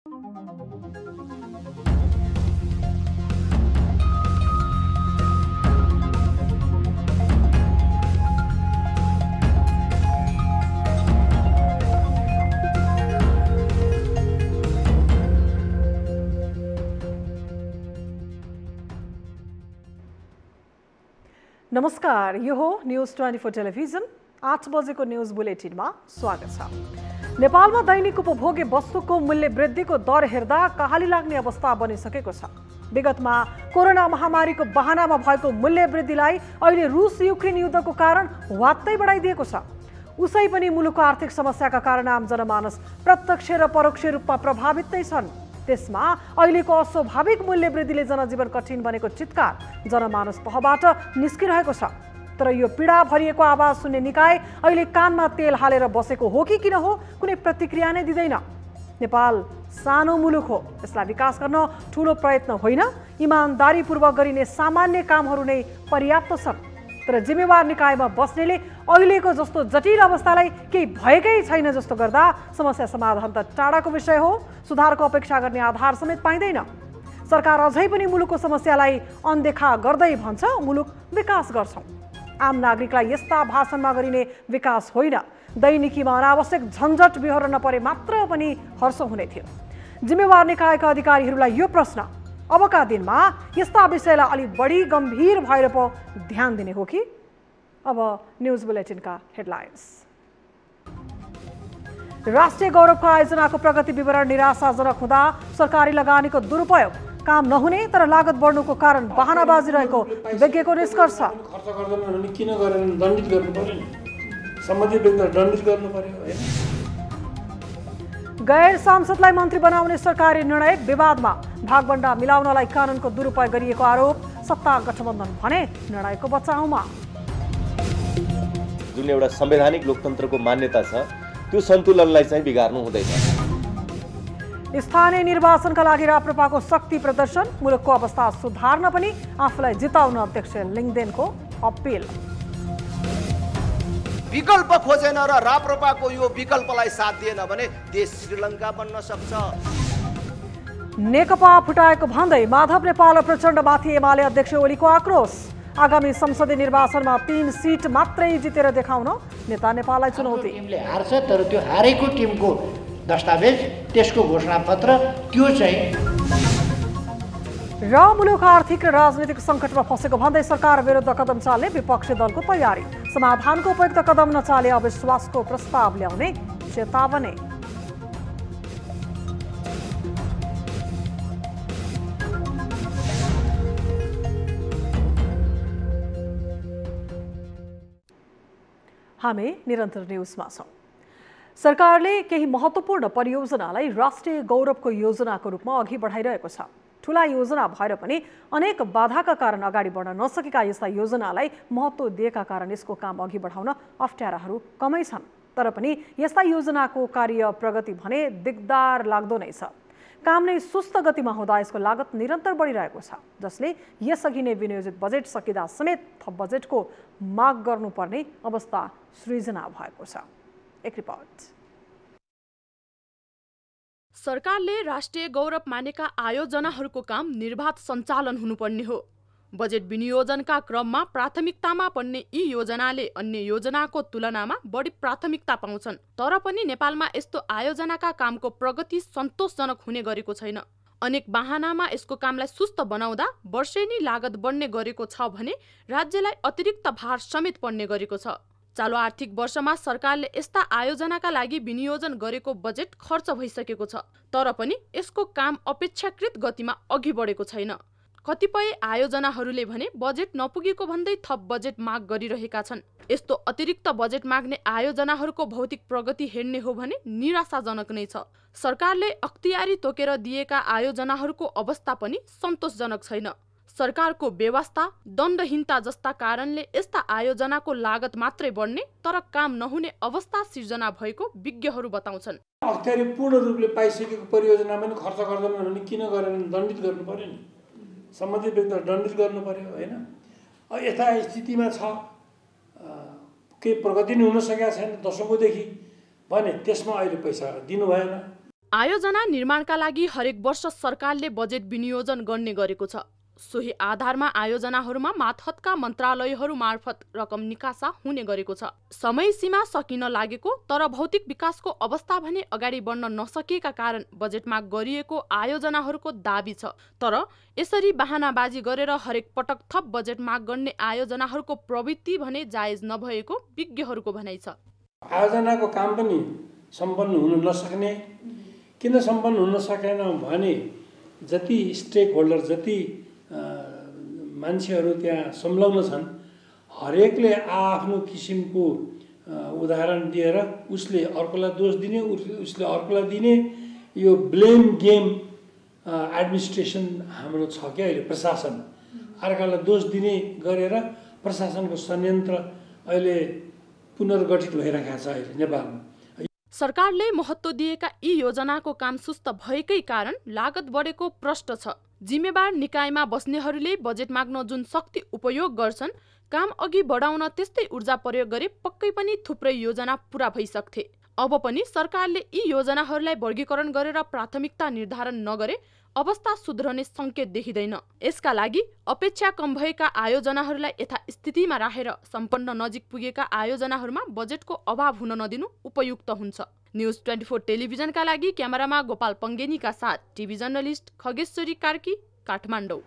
नमस्कार, यो हो न्यूज 24 टेलिभिजन 8 बजेको न्यूज बुलेटिनमा स्वागत छ। नेपालमा दैनिक उपभोग्य वस्तुको मूल्य वृद्धिको दर हेर्दा कहाली लाग्ने अवस्था बनिसकेको छ। विगतमा कोरोना महामारीको बहानामा भएको मूल्य वृद्धिलाई अहिले रुस युक्रेन युद्धको कारण वात्तै बढाइदिएको छ। उसै पनि मुलुकको आर्थिक समस्याका कारण आम जनमानस प्रत्यक्ष र परोक्ष रूपमा प्रभावित नै छन्। त्यसमा अहिलेको अस्वाभाविक मूल्य वृद्धिले जनजीवन कठिन बनेको चित्कार जनमानस तहबाट निस्किरहेको छ। तर यो पीडा भरिएको आवाज सुन्ने निकाय अहिले कानमा तेल हालेर बसेको हो कि किन हो, कुनै प्रतिक्रिया नै दिँदैन। नेपाल सानो मुलुक हो, यसलाई विकास गर्न ठूलो प्रयत्न होइन, इमानदारीपूर्वक गरिने सामान्य कामहरू नै पर्याप्त छन्। तर जिम्मेवार निकायमा बस्नेले अहिलेको जस्तो जटिल अवस्थालाई केही भएकै छैन जस्तो गर्दा समस्या समाधान त टाढाको विषय हो, सुधारको अपेक्षा गर्ने आधार समेत पाइँदैन। सरकार अझै पनि मुलुकको समस्यालाई अनदेखा गर्दै भन्छ मुलुक विकास गर्छौं। आम नागरिकलाई यस्ता भाषणमा गरिने विकास होइन, दैनिकीमा अनावश्यक झन्झट बिहोर नपरे मात्र पनि हर्ष हुने थियो। जिम्मेवार निकायका अधिकारीहरूलाई यो प्रश्न अबका दिनमा यस्ता विषयलाई अलि बढी गम्भीर भएर पो ध्यान दिने हो कि? अब न्यूज बुलेटिनका हेडलाइन्स। राष्ट्रिय गौरवको आयोजनाको प्रगति विवरण निराशाजनक हुँदा सरकारी लगानीको दुरुपयोग, काम नहुने तर लागत बढ्नुको कारण बहानाबाजी रहेको विज्ञको निष्कर्ष। खर्च गर्दैन भने किन गरेन, दण्डित गर्नु पर्यो नि, सम्बन्धित व्यक्तिलाई दण्डित गर्नु पर्यो हैन। गैर सांसदलाई मन्त्री बनाउने सरकारी निर्णय विवादमा, भागभण्डा मिलाउनलाई कानुनको दुरुपयोग गरिएको आरोप, सत्ता गठबन्धन भने निर्णयको बचाउमा। जुन एउटा संवैधानिक लोकतन्त्रको मान्यता छ त्यो सन्तुलनलाई चाहिँ बिगार्नु हुँदैन। स्थानीय निर्वाचनका लागि राप्रपाको शक्ति प्रदर्शन, मुलुकको अवस्था सुधार्न पनि आफूलाई जिताउन अध्यक्ष लिङदेनको अपिल। विकल्प खोजेन र राप्रपाको यो विकल्पलाई साथ दिएन भने देश श्रीलङ्का बन्न सक्छ। नेकपा फुटाएको भन्दै माधव नेपाल र प्रचण्डमाथि एमाले अध्यक्ष ओलीको आक्रोश। आगामी संसदीय निर्वाचनमा 3 सिट मात्रै जितेर देखाउन नेता नेपाललाई चुनौती। टिमले हार्छ तर त्यो हारेको टिमको दस्तावेज, त्यसको घोषणापत्र त्यो चाहिँ र मुलुक आर्थिक र राजनीतिक सङ्कटमा फँसेको भन्दै सरकार विरुद्ध कदम चाल्ने विपक्षी दलको तयारी। समाधानको उपयुक्त कदम नचाले अविश्वासको प्रस्ताव ल्याउने चेतावनी। हामी निरन्तर न्यूजमा छौं। सरकारले केही महत्त्वपूर्ण परियोजनालाई राष्ट्रिय गौरवको योजनाको रूपमा अघि बढाइरहेको छ। ठूला योजना भएर पनि अनेक बाधाका कारण अगाडि बढ्न नसकेका यस्ता योजनालाई महत्त्व दिएका कारण यसको काम अघि बढाउन अप्ठ्याराहरू कमै छन्। तर पनि यस्ता योजनाको कार्य प्रगति भने दिगदार लाग्दो नै छ। काम नै सुस्त गतिमा हुँदा यसको लागत निरन्तर बढिरहेको छ, जसले यसअघि नै विनियोजित बजेट सकिँदा समेत थप बजेटको माग गर्नुपर्ने अवस्था सृजना भएको छ। एक रिपोर्ट। सरकारले राष्ट्रिय गौरव मानेका आयोजनाहरूको काम निर्बाध सञ्चालन हुनुपर्ने हो। बजेट विनियोजनका क्रममा प्राथमिकतामा पर्ने यी योजनाले अन्य योजनाको तुलनामा बढी प्राथमिकता पाउँछन्। तर पनि नेपालमा यस्तो आयोजनाका कामको प्रगति सन्तोषजनक हुने गरेको छैन। अनेक बहानामा यसको कामलाई सुस्त बनाउँदा वर्षेनी लागत बढ्ने गरेको छ भने राज्यलाई अतिरिक्त भार समेत पर्ने गरेको छ। चालु आर्थिक वर्षमा सरकारले यस्ता आयोजनाका लागि विनियोजन गरेको बजेट खर्च भइसकेको छ, तर पनि यसको काम अपेक्षाकृत गतिमा अघि बढेको छैन। कतिपय आयोजनाहरूले भने बजेट नपुगेको भन्दै थप बजेट माग गरिरहेका छन्। यस्तो अतिरिक्त बजेट माग्ने आयोजनाहरूको भौतिक प्रगति हेर्ने हो भने निराशाजनक नै छ। सरकारले अख्तियारी तोकेर दिएका आयोजनाहरूको अवस्था पनि सन्तोषजनक छैन। सरकारको व्यवस्था, दण्डहीनता जस्ता कारणले यस्ता आयोजनाको लागत मात्रै बढ्ने तर काम नहुने अवस्था सिर्जना भएको विज्ञहरू बताउँछन्। अख्तियारी पूर्ण रूपले पाइसकेको परियोजनामा पनि खर्च गर्दैन भने किन गरेन, दण्डित गर्नु पर्यो नि, सम्बन्धित व्यक्तिलाई दण्डित गर्नु पर्यो हैन। यथा स्थितिमा छ, केही प्रगति नै हुन सकेको छैन दशकौँदेखि भने त्यसमा अहिले पैसा दिनु भएन। आयोजना निर्माणका लागि हरेक वर्ष सरकारले बजेट विनियोजन गर्ने गरेको छ। सोही आधारमा आयोजनाहरूमा मातहतका मन्त्रालयहरू मार्फत रकम निकासा हुने गरेको छ। समय सीमा सकिन लागेको तर भौतिक विकासको अवस्था भने अगाडि बढ्न नसकेका कारण बजेटमा गरिएको आयोजनाहरूको दाबी छ। तर यसरी बहानाबाजी गरेर हरेक पटक थप बजेट माग गर्ने आयोजनाहरूको प्रवृत्ति भने जायज नभएको विज्ञहरूको भनाइ छ। आयोजनाको काम पनि सम्पन्न हुन नसक्ने, किन सम्पन्न हुन सकेन भने जति स्टेक होल्डर, जति मान्छेहरू त्यहाँ संलग्न छन्, हरेकले आफ्नो किसिमको उदाहरण दिएर उसले अर्कोलाई दोष दिने, उसले अर्कोलाई दिने, यो ब्लेम गेम एडमिनिस्ट्रेसन हाम्रो छ क्या अहिले। प्रशासन अर्कालाई दोष दिने गरेर प्रशासनको संयन्त्र अहिले पुनर्गठित भइरहेको छ अहिले नेपालमा। सरकारले महत्त्व दिएका यी योजनाको काम सुस्त भएकै कारण लागत बढेको प्रश्न छ। जिम्मेवार निकायमा बस्नेहरूले बजेट माग्न जुन शक्ति उपयोग गर्छन्, काम अघि बढाउन त्यस्तै ऊर्जा प्रयोग गरे पक्कै पनि थुप्रै योजना पूरा भइसक्थे। अब पनि सरकारले यी योजनाहरूलाई वर्गीकरण गरेर प्राथमिकता निर्धारण नगरे अवस्था सुध्रने संकेत देखिँदैन। यसका लागि अपेक्षा कम भएका आयोजनाहरूलाई यथास्थितिमा राखेर सम्पन्न नजिक पुगेका आयोजनाहरूमा बजेटको अभाव हुन नदिनु उपयुक्त हुन्छ। न्युज 24 टेलिभिजनका लागि क्यामेरामा गोपाल पङ्गेनीका साथ टिभी जर्नलिस्ट खगेश्वरी कार्की, काठमाडौँ।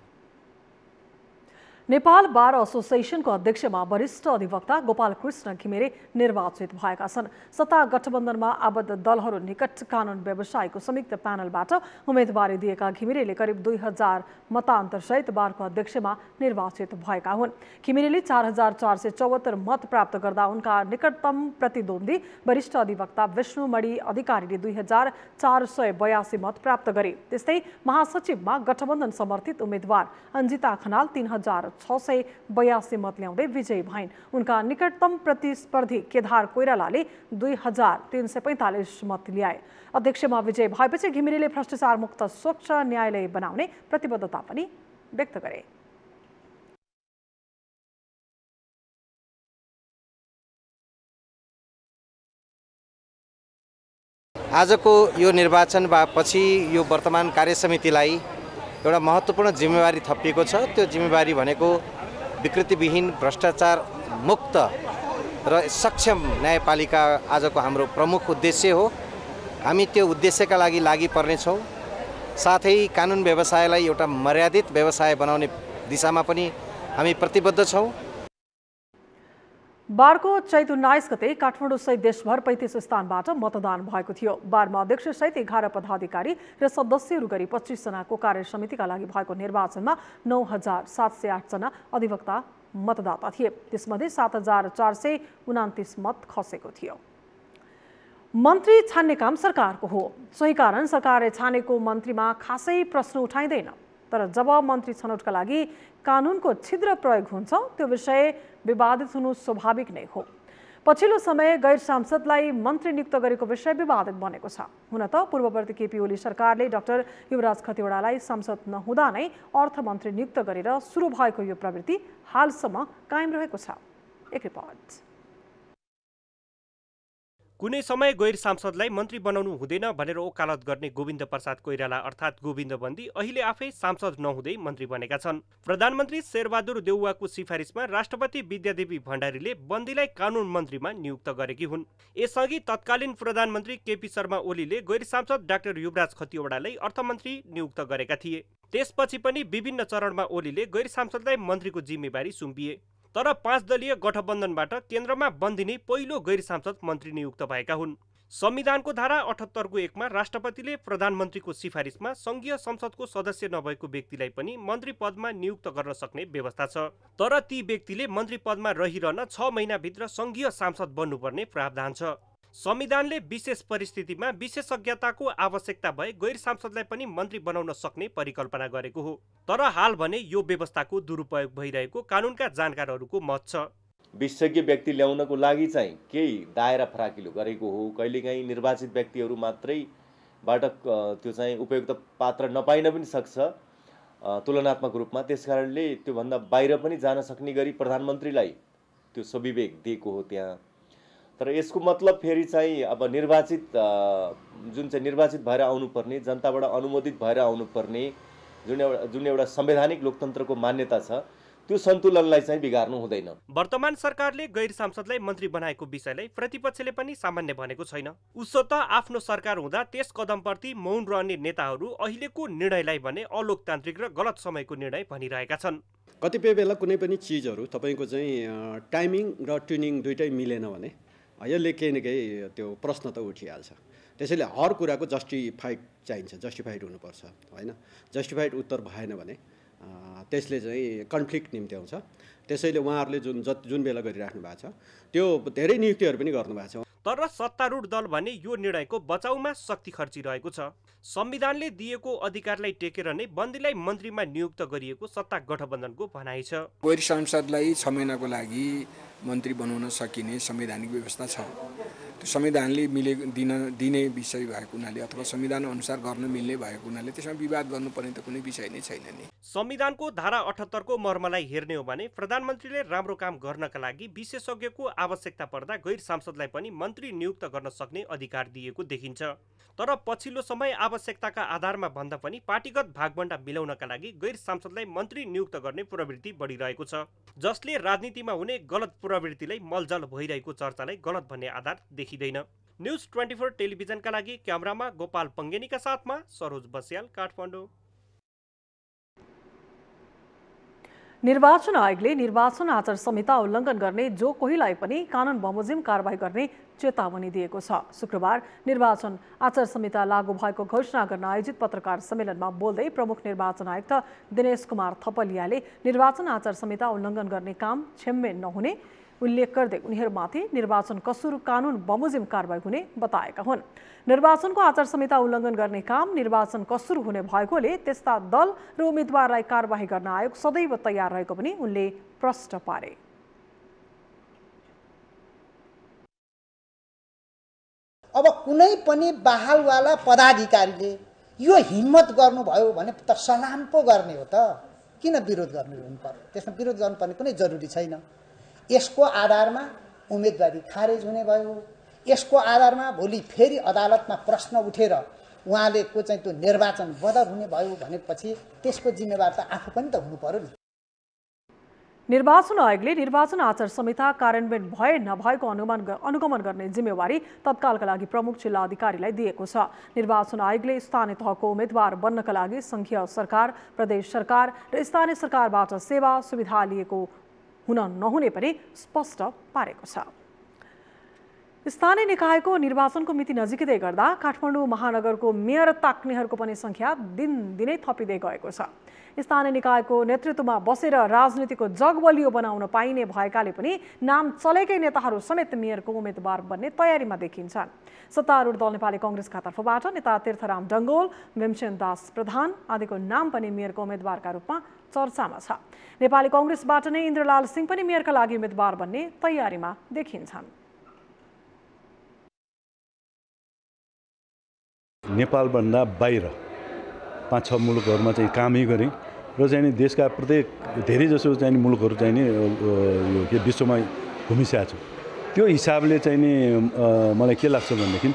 नेपाल बार एसोसिएसनको अध्यक्षमा वरिष्ठ अधिवक्ता गोपाल कृष्ण घिमिरे निर्वाचित भएका छन्। सत्ता गठबन्धनमा आबद्ध दलहरू निकट कानुन व्यवसायको संयुक्त प्यानलबाट उम्मेदवारी दिएका घिमिरेले करिब 2000 मतान्तरसहित बारको अध्यक्षमा निर्वाचित भएका हुन्। घिमिरेले 4474 मत प्राप्त गर्दा उनका निकटतम प्रतिद्वन्दी वरिष्ठ अधिवक्ता विष्णुमणि अधिकारीले 2482 मत प्राप्त गरे। त्यस्तै महासचिवमा गठबन्धन समर्थित उम्मेदवार अन्जिता खनाल 3682 मत ल्याउँदै विजयी भइन्। उनका निकटतम प्रतिस्पर्धी केदार कोइरालाले 2345 मत ल्याए। अध्यक्षमा विजय भएपछि घिमिरेले भ्रष्टाचार मुक्त स्वच्छ न्यायालय बनाउने प्रतिबद्धता पनि व्यक्त गरे। आजको यो निर्वाचनपछि यो वर्तमान कार्यसमितिलाई एउटा महत्त्वपूर्ण जिम्मेवारी थपिएको छ। त्यो जिम्मेवारी भनेको विकृतिविहीन, भ्रष्टाचार मुक्त र सक्षम न्यायपालिका आजको हाम्रो प्रमुख उद्देश्य हो। हामी त्यो उद्देश्यका लागि पर्नेछौँ। साथै कानुन व्यवसायलाई एउटा मर्यादित व्यवसाय बनाउने दिशामा पनि हामी प्रतिबद्ध छौँ। बारको चैत 19 गते काठमाडौँ सहित देशभर 35 स्थानबाट मतदान भएको थियो। बारमा अध्यक्ष सहित 11 पदाधिकारी र सदस्यहरू गरी 25 जनाको कार्य समितिका लागि भएको निर्वाचनमा 9708 जना अधिवक्ता मतदाता थिए। त्यसमध्ये 7429 मत खसेको थियो। मन्त्री छान्ने काम सरकारको हो। सोही कारण सरकारले छानेको मन्त्रीमा खासै प्रश्न उठाइँदैन। तर जब मन्त्री छनौटका लागि कानुनको छिद्र प्रयोग हुन्छ, त्यो विषय विवादित हुनु स्वाभाविक नै हो। पछिल्लो समय गैर सांसदलाई मन्त्री नियुक्त गरेको विषय विवादित बनेको छ। हुन त पूर्ववर्ती केपी ओली सरकारले डाक्टर युवराज खतिवडालाई सांसद नहुँदा नै अर्थमन्त्री नियुक्त गरेर सुरु भएको यो प्रवृत्ति हालसम्म कायम रहेको छ। एक रिपोर्ट। कुनै समय गैर सांसदलाई मन्त्री बनाउनु हुँदैन भनेर ओकालत गर्ने गोविन्द प्रसाद कोइराला अर्थात् गोविन्द बन्दी अहिले आफै सांसद नहुँदै मन्त्री बनेका छन्। प्रधानमन्त्री शेरबहादुर देउवाको सिफारिसमा राष्ट्रपति विद्यादेवी भण्डारीले बन्दीलाई कानुन मन्त्रीमा नियुक्त गरेकी हुन्। यसअघि तत्कालीन प्रधानमन्त्री केपी शर्मा ओलीले गैर सांसद डाक्टर युवराज खतिवडालाई अर्थमन्त्री नियुक्त गरेका थिए। त्यसपछि पनि विभिन्न चरणमा ओलीले गैर सांसदलाई मन्त्रीको जिम्मेवारी सुम्पिए। तर 5 दलीय गठबन्धनबाट केन्द्रमा बन्दिने पहिलो गैर सांसद मन्त्री नियुक्त भएका हुन्। संविधानको धारा 78 को 1 मा राष्ट्रपतिले प्रधानमन्त्रीको सिफारिसमा संघीय संसदको सदस्य नभएको व्यक्तिलाई पनि मन्त्री पदमा नियुक्त गर्न सक्ने व्यवस्था छ। तर ती व्यक्तिले मन्त्री पदमा रहिरहन 6 महिनाभित्र संघीय सांसद बन्नुपर्ने प्रावधान छ। संविधानले विशेष परिस्थितिमा विशेषज्ञताको आवश्यकता भए गैर सांसदलाई पनि मन्त्री बनाउन सक्ने परिकल्पना गरेको हो। तर हाल भने यो व्यवस्थाको दुरुपयोग भइरहेको कानुनका जानकारहरूको मत छ। विशेषज्ञ व्यक्ति ल्याउनको लागि चाहिँ केही दायरा फराकिलो गरेको हो। कहिलेकाहीँ निर्वाचित व्यक्तिहरू मात्रैबाट त्यो चाहिँ उपयुक्त पात्र नपाइन पनि सक्छ तुलनात्मक रूपमा। त्यसकारणले त्योभन्दा बाहिर पनि जान सक्ने गरी प्रधानमन्त्रीलाई त्यो सविवेक दिएको हो त्यहाँ। तर यसको मतलब फेरि चाहिँ अब जुन चाहिँ निर्वाचित भएर आउनुपर्ने, जनताबाट अनुमोदित भएर आउनुपर्ने जुन एउटा संवैधानिक लोकतन्त्रको मान्यता छ, त्यो सन्तुलनलाई चाहिँ बिगार्नु हुँदैन। वर्तमान सरकारले गैर सांसदलाई मन्त्री बनाएको विषयलाई प्रतिपक्षले पनि सामान्य भनेको छैन। उसो त आफ्नो सरकार हुँदा त्यस कदमप्रति मौन रहने नेताहरू अहिलेको निर्णयलाई भने अलोकतान्त्रिक र गलत समयको निर्णय भनिरहेका छन्। कतिपय बेला कुनै पनि चिजहरू तपाईँको चाहिँ टाइमिङ र ट्युनिङ दुइटै मिलेन भने यसले केही न केही त्यो प्रश्न त उठिहाल्छ। त्यसैले हर कुराको जस्टिफाइड चाहिन्छ, जस्टिफाइड हुनुपर्छ होइन। जस्टिफाइड उत्तर भएन भने त्यसले चाहिँ कन्फ्लिक्ट निम्त्याउँछ। त्यसैले उहाँहरूले जुन बेला गरिराख्नु भएको छ त्यो धेरै नियुक्तिहरू पनि गर्नुभएको छ। तर सत्तारूढ दल भने यो निर्णयको बचाउमा शक्ति खर्चिरहेको छ। संविधानले दिएको अधिकारलाई टेकेर नै बन्दीलाई मन्त्रीमा नियुक्त गरिएको सत्ता गठबन्धनको भनाइ छ। गैर सांसदलाई 6 महिनाको लागि मन्त्री बनाउन सकिने संवैधानिक व्यवस्था छ। त्यो संविधानले दिने विषय भएको हुनाले अथवा संविधान अनुसार गर्न मिल्ने भएको हुनाले त्यसमा विवाद गर्नुपर्ने त कुनै विषय नै छैन नि। संविधानको धारा 78 को मर्मलाई हेर्ने हो भने प्रधानमन्त्रीले राम्रो काम गर्नका लागि विशेषज्ञको आवश्यकता पर्दा गैर सांसदलाई पनि मन्त्री नियुक्त गर्न सक्ने अधिकार दिएको देखिन्छ। तर पछिल्लो समय आवश्यकताका आधारमा भन्दा पनि पार्टीगत भागबण्डा मिलाउनका लागि गैर सांसदलाई मन्त्री नियुक्त गर्ने प्रवृत्ति बढिरहेको छ, जसले राजनीतिमा हुने गलत प्रवृत्तिलाई मलजल भइरहेको चर्चालाई गलत भन्ने आधार देखिँदैन। न्युज 24 टेलिभिजनका लागि क्यामेरामा गोपाल पङ्गेनीका साथमा सरोज बस्याल, काठमाडौँ। निर्वाचन आयोगले निर्वाचन आचार संहिता उल्लङ्घन गर्ने जो कोहीलाई पनि कानुन बमोजिम कारबाही गर्ने चेतावनी दिएको छ। शुक्रबार निर्वाचन आचार संहिता लागू भएको घोषणा गर्न आयोजित पत्रकार सम्मेलनमा बोल्दै प्रमुख निर्वाचन आयुक्त दिनेश कुमार थपलियाले निर्वाचन आचार संहिता उल्लङ्घन गर्ने काम क्षम्य नहुने उल्लेख गर्दै उनीहरूमाथि निर्वाचन कसुर कानुन बमोजिम कारबाही हुने बताएका हुन्। निर्वाचनको आचार संहिता उल्लङ्घन गर्ने काम निर्वाचन कसुर हुने भएकोले त्यस्ता दल र उम्मेदवारलाई कारबाही गर्न आयोग सदैव तयार रहेको पनि उनले प्रश्न पारे। अब कुनै पनि बहालवाला पदाधिकारीले यो हिम्मत गर्नुभयो भने त सलाम पो गर्ने हो त, किन विरोध गर्नु पर्यो? त्यसमा विरोध गर्नुपर्ने कुनै जरुरी छैन। यसको आधारमा उम्मेदवारी खारेज हुने भयो, यसको आधारमा भोलि फेरि अदालतमा प्रश्न उठेर उहाँले को चाहिँ त्यो निर्वाचन बदर हुने भयो भनेपछि त्यसको जिम्मेवार त आफू पनि त हुनु पर्यो नि। निर्वाचन आयोगले निर्वाचन आचार संहिता कार्यान्वयन भए नभएको अनुगमन गर्ने जिम्मेवारी तत्कालका लागि प्रमुख जिल्ला अधिकारीलाई दिएको छ। निर्वाचन आयोगले स्थानीय तहको उम्मेदवार बन्नका लागि संघीय सरकार, प्रदेश सरकार र स्थानीय सरकारबाट सेवा सुविधा लिएको हुन नहुने पनि स्पष्ट पारेको छ। स्थानीय निकायको निर्वाचनको मिति नजिकै गर्दा काठमाडौँ महानगरको मेयर ताक्नेहरूको पनि संख्या दिनदिनै थपिँदै गएको छ। स्थानीय निकायको नेतृत्वमा बसेर राजनीतिको जग बलियो बनाउन पाइने भएकाले पनि नाम चलेकै नेताहरू समेत मेयरको उम्मेदवार बन्ने तयारीमा देखिन्छन्। सत्तारूढ दल नेपाली कांग्रेसका तर्फबाट नेता तीर्थराम डङ्गोल, भीमसेन दास प्रधान आदिको नाम पनि मेयरको उम्मेदवारका रूपमा चर्चामा छ। नेपाली कांग्रेसबाट नै इन्द्रलाल सिंह पनि मेयरका लागि उम्मेदवार बन्ने तयारीमा देखिन्छन्। नेपालभन्दा बाहिर 5-6 मुलुकहरूमा चाहिँ कामै गरेँ र चाहिँ देशका प्रत्येक धेरैजसो चाहिँ मुलुकहरू चाहिँ नि यो के विश्वमा घुमिसकेको छु। त्यो हिसाबले चाहिँ नि मलाई के लाग्छ भनेदेखि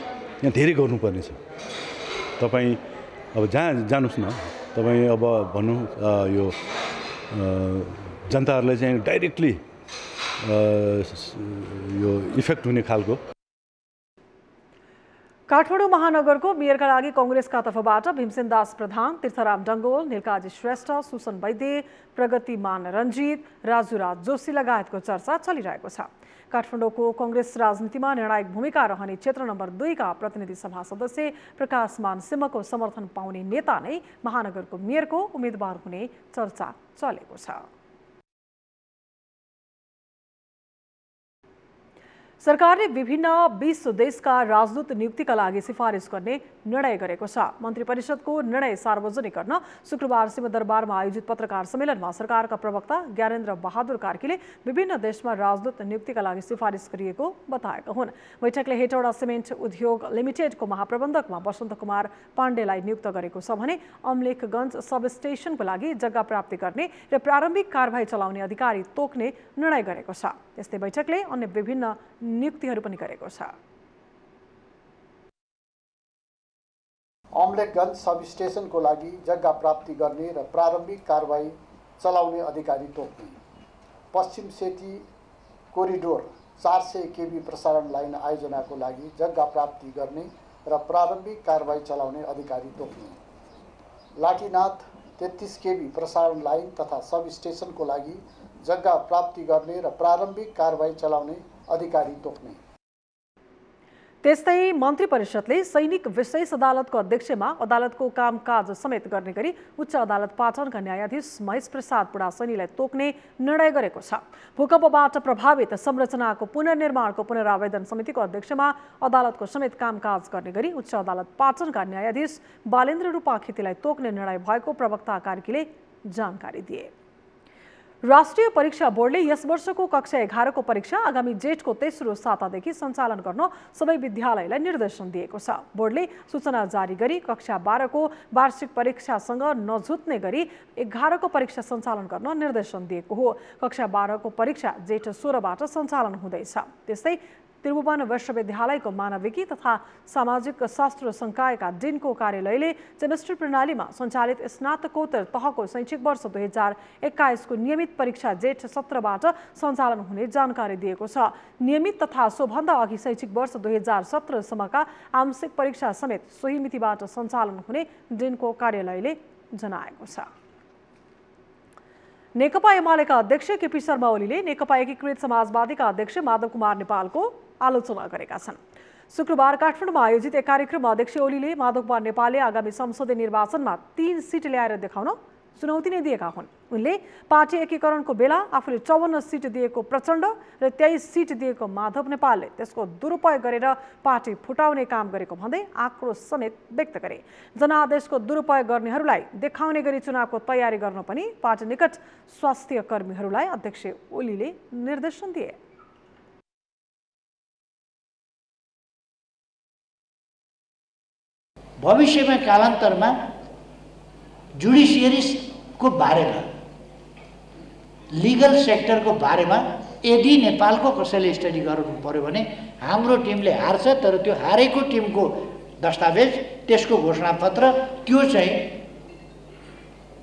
यहाँ धेरै गर्नुपर्ने छ। तपाईँ अब जहाँ जानुहोस् न, तपाईँ अब भनौँ यो जनताहरूलाई चाहिँ डाइरेक्टली यो इफेक्ट हुने खालको। काठमाडौँ महानगरको मेयरका लागि कांग्रेसका तर्फबाट भीमसेन दास प्रधान, तीर्थराम डङ्गोल, नीलकाजी श्रेष्ठ, सुसन वैद्य, प्रगतिमान रञ्जित, राजुराज जोशी लगायतको चर्चा चलिरहेको छ। काठमाडौँको कांग्रेस राजनीतिमा निर्णायक भूमिका रहने क्षेत्र नम्बर 2 का प्रतिनिधि सभा सदस्य प्रकाशमान सिंहको समर्थन पाउने नेता नै महानगरको मेयरको उम्मेदवार हुने चर्चा चलेको छ। सरकारले विभिन्न 20 देशका राजदूत नियुक्तिका लागि सिफारिस गर्ने निर्णय गरेको छ। मन्त्री परिषदको निर्णय सार्वजनिक गर्न शुक्रबार सिंहदरबारमा आयोजित पत्रकार सम्मेलनमा सरकारका प्रवक्ता ज्ञानेन्द्र बहादुर कार्कीले विभिन्न देशमा राजदूत नियुक्तिका लागि सिफारिस गरिएको बताएका हुन्। बैठकले हेटौडा सिमेन्ट उद्योग लिमिटेडको महाप्रबन्धकमा वसन्त कुमार पाण्डेलाई नियुक्त गरेको छ भने अम्लेखगञ्ज सब स्टेशनको लागि जग्गा प्राप्ति गर्ने र प्रारम्भिक कारबाही चलाउने अधिकारी तोक्ने निर्णय गरेको छ। यस्तै बैठकले अन्य विभिन्न नियुक्तिहरू पनि गरेको छ। अम्लेखगञ्ज सब स्टेसनको लागि जग्गा प्राप्ति गर्ने र प्रारम्भिक कारबाही चलाउने अधिकारी तोक्ने। पश्चिम सेती कोरिडोर 400 केबी प्रसारण लाइन आयोजनाको लागि जग्गा प्राप्ति गर्ने र प्रारम्भिक कारबाही चलाउने अधिकारी तोक्ने। लाठीनाथ 33 केबी प्रसारण लाइन तथा सब स्टेसनको लागि जग्गा प्राप्ति गर्ने र प्रारम्भिक कारबाही चलाउने अधिकारी तोक्ने। त्यस्तै मन्त्री परिषदले सैनिक विशेष अदालतको अध्यक्षमा अदालतको कामकाज समेत गर्ने गरी उच्च अदालत पाटनका न्यायाधीश महेश प्रसाद पुडासैनीलाई तोक्ने निर्णय गरेको छ। भूकम्पबाट प्रभावित संरचनाको पुनर्निर्माणको पुनरावेदन समितिको अध्यक्षमा अदालतको समेत कामकाज गर्ने गरी उच्च अदालत पाटनका न्यायाधीश बालेन्द्र रूपाखेतीलाई तोक्ने निर्णय भएको प्रवक्ता कार्कीले जानकारी दिए। राष्ट्रिय परीक्षा बोर्डले यस वर्षको कक्षा 11 को परीक्षा आगामी जेठको तेस्रो सातादेखि सञ्चालन गर्न सबै विद्यालयलाई निर्देशन दिएको छ। बोर्डले सूचना जारी गरी कक्षा 12 को वार्षिक परीक्षासँग नझुत्ने गरी 11 को परीक्षा सञ्चालन गर्न निर्देशन दिएको हो। कक्षा 12 को परीक्षा जेठ 16 बाट सञ्चालन हुँदैछ। त्यस्तै त्रिभुवन विश्वविद्यालयको मानविकी तथा सामाजिक शास्त्र संकायका डिनको कार्यालयले सेमेस्टर प्रणालीमा सञ्चालित स्नातकोत्तर तहको शैक्षिक वर्ष 2021 को नियमित परीक्षा जेठ 17 बाट सञ्चालन हुने जानकारी दिएको छ। नियमित तथा सोभन्दा अघि शैक्षिक वर्ष 2017 सम्मका आंशिक परीक्षा समेत सोही मितिबाट सञ्चालन हुने डिनको कार्यालयले जनाएको छ। नेकपा एमालेका अध्यक्ष केपी शर्मा ओलीले नेकपा एकीकृत समाजवादीका अध्यक्ष माधव कुमार नेपालको आलोचना गरेका छन्। शुक्रबार काठमाडौँमा आयोजित एक कार्यक्रममा अध्यक्ष ओलीले माधव कुमार नेपालले आगामी संसदीय निर्वाचनमा 3 सिट ल्याएर देखाउन चुनौती नै दिएका हुन्। उनले पार्टी एकीकरणको बेला आफूले 54 सिट दिएको प्रचण्ड र 23 सिट दिएको माधव नेपालले त्यसको दुरुपयोग गरेर पार्टी फुटाउने काम गरेको भन्दै आक्रोश समेत व्यक्त गरे। जनादेशको दुरुपयोग गर्नेहरूलाई देखाउने गरी चुनावको तयारी गर्न पनि पार्टी निकट स्वास्थ्य कर्मीहरूलाई अध्यक्ष ओलीले निर्देशन दिए। भविष्यमा कालान्तरमा जुडिसियरीको बारेमा लिगल सेक्टरको बारेमा यदि नेपालको कसैले स्टडी गर्नु पर्यो भने हाम्रो टिमले हार्छ, तर त्यो हारेको टिमको दस्तावेज, त्यसको घोषणापत्र, त्यो चाहिँ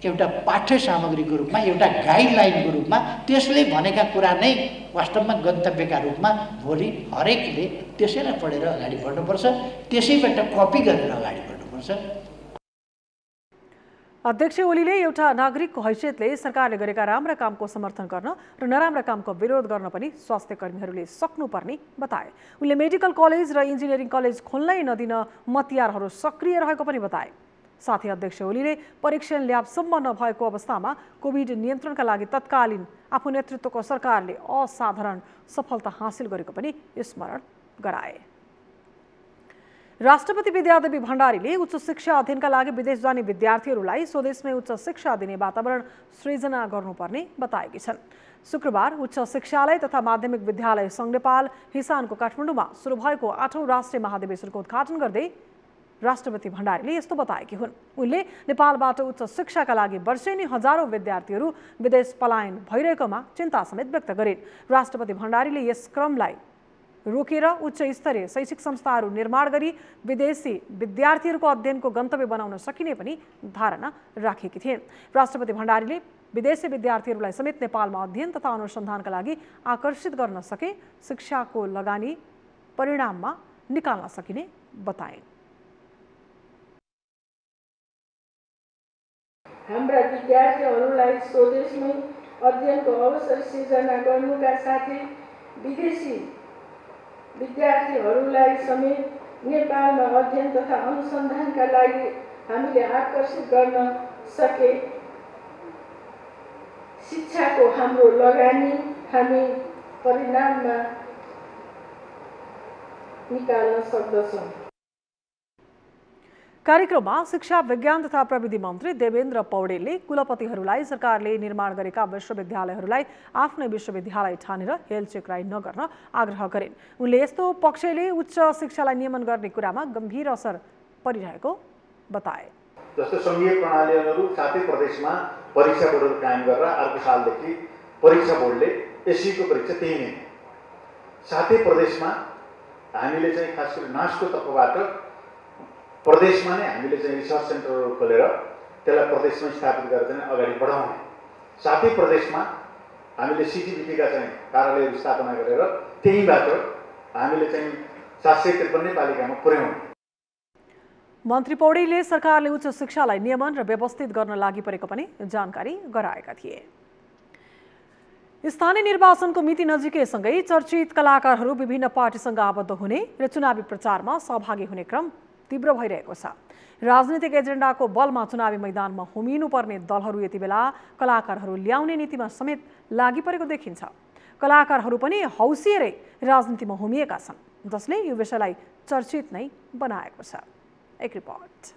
एउटा पाठ्य सामग्रीको रूपमा, एउटा गाइडलाइनको रूपमा, त्यसले भनेका कुरा नै वास्तवमा गन्तव्यका रूपमा भोलि हरेकले त्यसैलाई पढेर अगाडि बढ्नुपर्छ, त्यसैबाट कपी गरेर अगाडि बढ्नुपर्छ। अध्यक्ष ओलीले एउटा नागरिकको हैसियतले सरकारले गरेका राम्रा कामको समर्थन गर्न र नराम्रा कामको विरोध गर्न पनि स्वास्थ्य कर्मीहरूले सक्नुपर्ने बताए। उनले मेडिकल कलेज र इन्जिनियरिङ कलेज खोल्नै नदिन मतियारहरू सक्रिय रहेको पनि बताए। साथै अध्यक्ष ओलीले परीक्षण ल्याबसम्म नभएको अवस्थामा कोभिड नियन्त्रणका लागि तत्कालीन आफू नेतृत्वको सरकारले असाधारण सफलता हासिल गरेको पनि स्मरण गराए। राष्ट्रपति विद्यादेवी भण्डारीले उच्च शिक्षा अध्ययनका लागि विदेश जाने विद्यार्थीहरूलाई स्वदेशमै उच्च शिक्षा दिने वातावरण सृजना गर्नुपर्ने बताएकी छन्। शुक्रबार उच्च शिक्षालय तथा माध्यमिक विद्यालय सङ्घ नेपाल हिसानको काठमाडौँमा सुरु भएको 8औं राष्ट्रिय महाधिवेशनको उद्घाटन गर्दै राष्ट्रपति भण्डारीले यस्तो बताएकी हुन्। उनले नेपालबाट उच्च शिक्षाका लागि वर्षेनी हजारौं विद्यार्थीहरू विदेश पलायन भइरहेकोमा चिन्ता समेत व्यक्त गरिन्। राष्ट्रपति भण्डारीले यस क्रमलाई रोकेर उच्च स्तरीय शैक्षिक संस्थाहरू निर्माण गरी विदेशी विद्यार्थीहरूको अध्ययनको गन्तव्य बनाउन सकिने पनि धारणा राखेकी थिइन्। राष्ट्रपति भण्डारीले विदेशी विद्यार्थीहरूलाई समेत नेपालमा अध्ययन तथा अनुसन्धानका लागि आकर्षित गर्न सके शिक्षाको लगानी परिणाममा निकाल्न सकिने बताइन्। हाम्रा विद्यार्थीहरूलाई स्वदेशमै अध्ययनको अवसर सिर्जना गर्नुका साथै विदेशी विद्यार्थीहरूलाई समेत नेपालमा अध्ययन तथा अनुसन्धानका लागि हामीले आकर्षित गर्न सके शिक्षाको हाम्रो लगानी हामी परिणाममा निकाल्न सक्दछौँ। कार्यक्रममा शिक्षा विज्ञान तथा प्रविधि मन्त्री देवेन्द्र पौडेलले कुलपतिहरूलाई सरकारले निर्माण गरेका विश्वविद्यालयहरूलाई आफ्नै विश्वविद्यालय ठानेर हेलचेक्राइ नगर्न आग्रह गरिन्। उनले यस्तो पक्षले उच्च शिक्षालाई नियमन गर्ने कुरामा गम्भीर असर परिरहेको बताए। जस्तो सङ्घीय प्रणाली अनुरूप सातै प्रदेशमा परीक्षा बोर्डहरू कायम गरेर अर्को सालदेखि परीक्षा बोर्डले एससीको परीक्षा त्यही नै सातै प्रदेशमा हामीले चाहिँ खास गरी नासको तर्फबाट प्रदेशमा नै हामीले चाहिँ रिसर्च सेन्टरहरू खोलेर त्यसलाई प्रदेशमा स्थापित गरेर चाहिँ अगाडि बढाउने, सातै प्रदेशमा हामीले सिटिबिटीका चाहिँ कार्यालयहरू स्थापना गरेर त्यहीँबाट हामीले चाहिँ 753 पालिकामा पुर्याउने। मन्त्री पौडेलले सरकारले उच्च शिक्षालाई नियमन र व्यवस्थित गर्न लागि परेको पनि जानकारी गराएका थिए। स्थानीय निर्वाचनको मिति नजिकैसँगै चर्चित कलाकारहरू विभिन्न पार्टीसँग आबद्ध हुने र चुनावी प्रचारमा सहभागी हुने क्रम तीव्र भइरहेको छ। राजनीतिक एजेन्डाको बलमा चुनावी मैदानमा होमिनुपर्ने दलहरू यति बेला कलाकारहरू ल्याउने नीतिमा समेत लागि परेको देखिन्छ। कलाकारहरू पनि हौसिएरै राजनीतिमा होमिएका छन्, जसले यो विषयलाई चर्चित नै बनाएको छ। एक रिपोर्ट।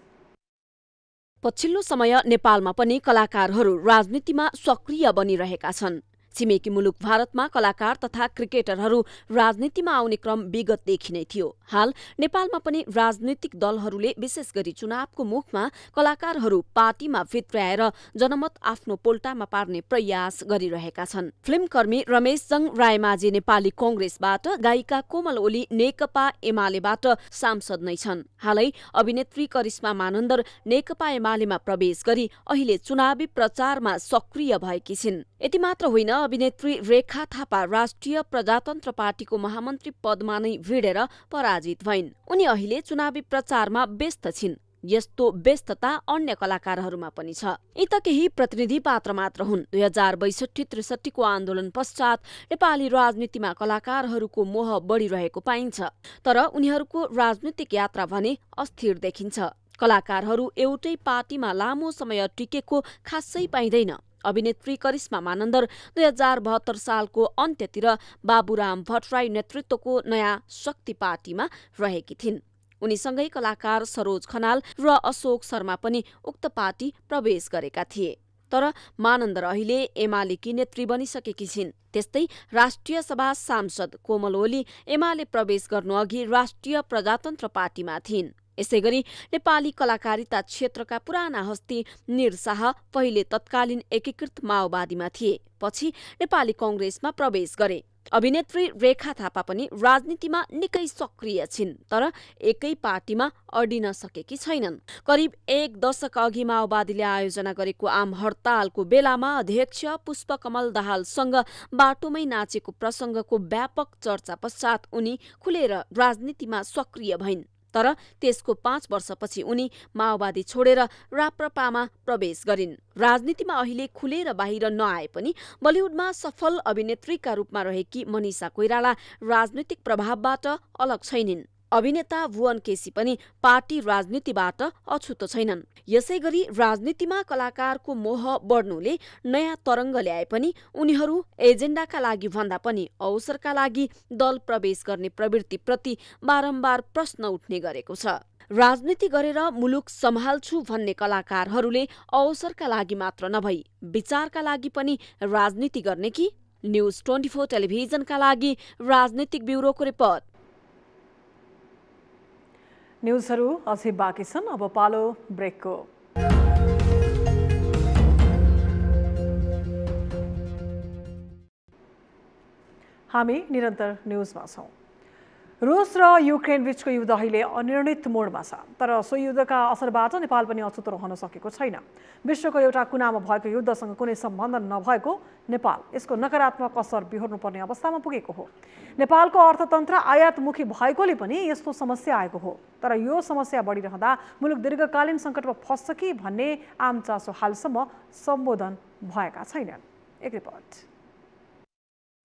पछिल्लो समय नेपालमा पनि कलाकारहरू राजनीतिमा सक्रिय बनिरहेका छन्। छिमेकी मुलुक भारतमा कलाकार तथा क्रिकेटरहरू राजनीतिमा आउने क्रम विगतदेखि नै थियो। हाल नेपालमा पनि राजनीतिक दलहरूले विशेष गरी चुनावको मुखमा कलाकारहरू पार्टीमा भित्र्याएर जनमत आफ्नो पोल्टामा पार्ने प्रयास गरिरहेका छन्। फिल्मकर्मी रमेशजङ रायमाझी नेपाली कांग्रेसबाट, गायिका कोमल ओली नेकपा एमालेबाट सांसद नै छन्। हालै अभिनेत्री करिश्मा मानन्दर नेकपा एमालेमा प्रवेश गरी अहिले चुनावी प्रचारमा सक्रिय भएकी छिन्। यति मात्र होइन, अभिनेत्री रेखा थापा राष्ट्रिय प्रजातन्त्र पार्टीको महामन्त्री पदमा नै भिडेर पराजित भइन्। उनी अहिले चुनावी प्रचारमा व्यस्त छिन्। यस्तो व्यस्तता अन्य कलाकारहरूमा पनि छ। यी त केही प्रतिनिधि पात्र मात्र हुन्। 2062-63 को आन्दोलन पश्चात नेपाली राजनीतिमा कलाकारहरूको मोह बढिरहेको पाइन्छ, तर उनीहरूको राजनीतिक यात्रा भने अस्थिर देखिन्छ। कलाकारहरू एउटै पार्टीमा लामो समय टिकेको खासै पाइँदैन। अभिनेत्री करिश्मा मानन्दर 2072 सालको अन्त्यतिर बाबुराम भट्टराई नेतृत्वको नयाँ शक्ति पार्टीमा रहेकी थिइन्। उनीसँगै कलाकार सरोज खनाल र अशोक शर्मा पनि उक्त पार्टी प्रवेश गरेका थिए। तर मानन्दर अहिले एमालेकी नेत्री बनिसकेकी छिन्। त्यस्तै राष्ट्रिय सभा सांसद कोमल ओली एमाले प्रवेश गर्नुअघि राष्ट्रिय प्रजातन्त्र पार्टीमा थिइन्। यसैगरी नेपाली कलाकारिता क्षेत्रका पुराना हस्ती निर शाह पहिले तत्कालीन एकीकृत माओवादीमा थिए, पछि नेपाली कांग्रेसमा प्रवेश गरे। अभिनेत्री रेखा थापा पनि राजनीतिमा निकै सक्रिय छिन्, तर एकै पार्टीमा अडिन सकेकी छैनन्। करिब 1 दशक अघि माओवादीले आयोजना गरेको आम हडतालको बेलामा अध्यक्ष पुष्पकमल दाहालसँग बाटोमै नाचेको प्रसङ्गको व्यापक चर्चा पश्चात उनी खुलेर राजनीतिमा सक्रिय भइन्। तर त्यसको 5 वर्षपछि उनी माओवादी छोडेर राप्रपामा प्रवेश गरिन्। राजनीतिमा अहिले खुलेर बाहिर नआए पनि बलिउडमा सफल अभिनेत्रीका रूपमा रहेकी मनिषा कोइराला राजनीतिक प्रभावबाट अलग छैनिन्। अभिनेता भुवन केसी पनि पार्टी राजनीतिबाट अछुतो छैनन्। यसैगरी राजनीतिमा कलाकारको मोह बढ्नुले नयाँ तरङ्ग ल्याए पनि उनीहरू एजेन्डाका लागि भन्दा पनि अवसरका लागि दल प्रवेश गर्ने प्रवृत्तिप्रति बारम्बार प्रश्न उठ्ने गरेको छ। राजनीति गरेर मुलुक सम्हाल्छु भन्ने कलाकारहरूले अवसरका लागि मात्र नभई विचारका लागि पनि राजनीति गर्ने कि? न्युज 24 टेलिभिजनका लागि राजनीतिक ब्युरोको रिपोर्ट। न्युजहरू अझै बाँकी छन्, अब पालो ब्रेकको। हामी निरन्तर न्युजमा छौँ। रुस र युक्रेन बीचको युद्ध अहिले अनिर्णित मोडमा छ, तर सो युद्धका असरबाट नेपाल पनि अछुतो रहन सकेको छैन। विश्वको एउटा कुनामा भएको युद्धसँग कुनै सम्बन्ध नभएको नेपाल यसको नकारात्मक असर बिहोर्नुपर्ने अवस्थामा पुगेको हो। नेपालको अर्थतन्त्र आयातमुखी भएकोले पनि यस्तो समस्या आएको हो, तर यो समस्या बढिरहँदा मुलुक दीर्घकालीन सङ्कटमा फस्छ कि भन्ने आम चासो हालसम्म सम्बोधन भएका छैनन्। एक रिपोर्ट।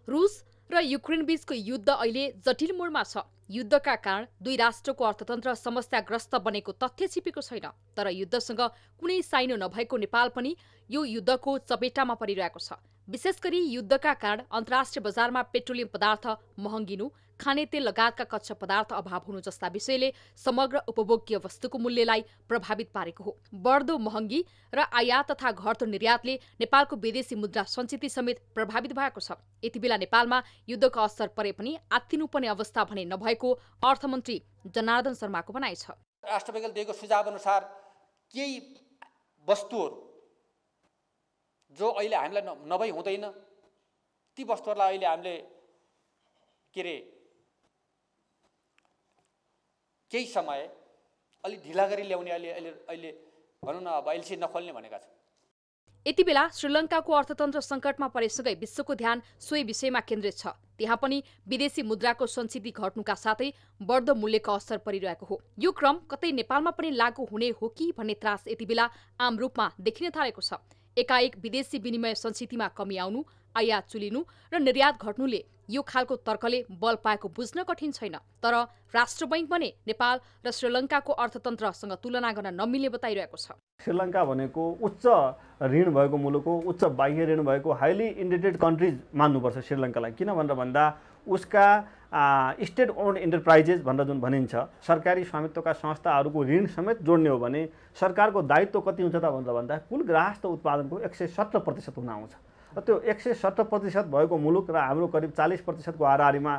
रुस र युक्रेन बीचको युद्ध अहिले जटिल मोडमा छ। युद्धका कारण दुई राष्ट्रको अर्थतन्त्र समस्याग्रस्त बनेको तथ्य छिपेको छैन, तर युद्धसँग कुनै साइनो नभएको नेपाल पनि यो युद्धको चपेटामा परिरहेको छ। विशेष गरी युद्धका कारण अन्तर्राष्ट्रिय बजारमा पेट्रोलियम पदार्थ महँगिनु, खाने तेल लगायतका कच्चा पदार्थ अभाव हुनु जस्ता विषयले समग्र उपभोग्य वस्तुको मूल्यलाई प्रभावित पारेको हो। बढ्दो महँगी र आयात तथा घट्दो निर्यातले नेपालको विदेशी मुद्रा सञ्चित समेत प्रभावित भएको छ। यति बेला नेपालमा युद्धको असर परे पनि आत्तिनुपर्ने अवस्था भने नभएको अर्थमन्त्री जनार्दन शर्माको भनाइ छ। राष्ट्रपतिले दिएको सुझाव अनुसार केही वस्तुहरू जो अहिले हामीलाई नभई हुँदैन, ती वस्तुहरूलाई अहिले हामीले केही समय अलि ढिला गरी ल्याउने अहिले भनौँ न अब एलसी नखोल्ने भनेका छन्। यति बेला श्रीलङ्काको अर्थतन्त्र सङ्कटमा परेसँगै विश्वको ध्यान सोही विषयमा केन्द्रित छ। त्यहाँ पनि विदेशी मुद्राको सञ्चिति घट्नुका साथै बढ्दो मूल्यको असर परिरहेको हो। यो क्रम कतै नेपालमा पनि लागू हुने हो कि भन्ने त्रास यति बेला आम रूपमा देखिन थालेको छ। एकाएक विदेशी विनिमय सञ्चितिमा कमी आउनु, आयात चुलिनु र निर्यात घट्नुले यो खालको तर्कले बल पाएको बुझ्न कठिन छैन। तर राष्ट्र बैंक भने नेपाल र श्रीलङ्काको अर्थतन्त्रसँग तुलना गर्न नमिल्ने बताइरहेको छ। श्रीलङ्का भनेको उच्च ऋण भएको मुलुक हो, उच्च बाह्य ऋण भएको हाइली इन्डेटेड कन्ट्रिज मान्नुपर्छ श्रीलङ्कालाई। किन भनेर भन्दा उसका स्टेट ओन्ड इन्टरप्राइजेस भनेर जुन भनिन्छ, सरकारी स्वामित्वका संस्थाहरूको ऋण समेत जोड्ने हो भने सरकारको दायित्व कति हुन्छ त भनेर भन्दा कुल ग्राहस्थ उत्पादनको 170% हुन आउँछ। र त्यो 170% भएको मुलुक र हाम्रो करिब 40% को हाराहारीमा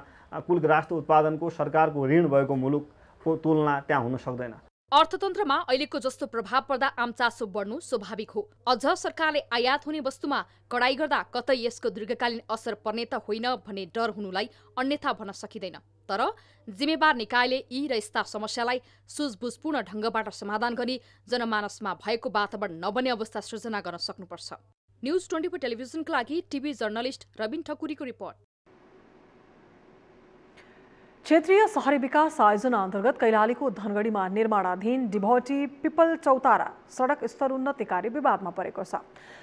कुल ग्राहस्थ उत्पादनको सरकारको ऋण भएको मुलुकको तुलना त्यहाँ हुन सक्दैन। अर्थतन्त्रमा अहिलेको जस्तो प्रभाव पर्दा आम चासो बढ्नु स्वाभाविक हो। अझ सरकारले आयात हुने वस्तुमा कडाई गर्दा कतै यसको दीर्घकालीन असर पर्ने त होइन भन्ने डर हुनुलाई अन्यथा भन्न सकिँदैन। तर जिम्मेवार निकायले यी र यस्ता समस्यालाई सुझबुझपूर्ण ढङ्गबाट समाधान गरी जनमानसमा भएको वातावरण नबन्ने अवस्था सृजना गर्न सक्नुपर्छ। न्युज 24 टेलिभिजनका लागि टिभी जर्नलिस्ट रबिन ठकुरीको रिपोर्ट। क्षेत्रीय शहरी विकास आयोजना अन्तर्गत कैलालीको धनगढीमा निर्माणाधीन डिभोटी पिपल चौतारा सडक स्तर उन्नति कार्य विवादमा परेको छ।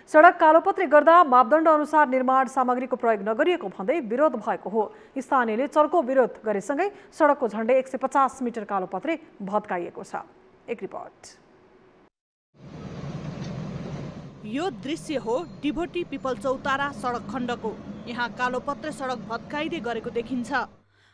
सडक कालोपत्री गर्दा मापदण्ड अनुसार निर्माण सामग्रीको प्रयोग नगरिएको भन्दै विरोध भएको हो। स्थानीयले चर्को विरोध गरेसँगै सडकको झण्डै 150 मिटर कालोपत्री भत्काइएको छ। एक रिपोर्ट। यो दृश्य हो डिभोटी पिपल चौतारा सडक खण्डको। यहाँ कालोपत्रे सडक भत्काइँदै गरेको देखिन्छ।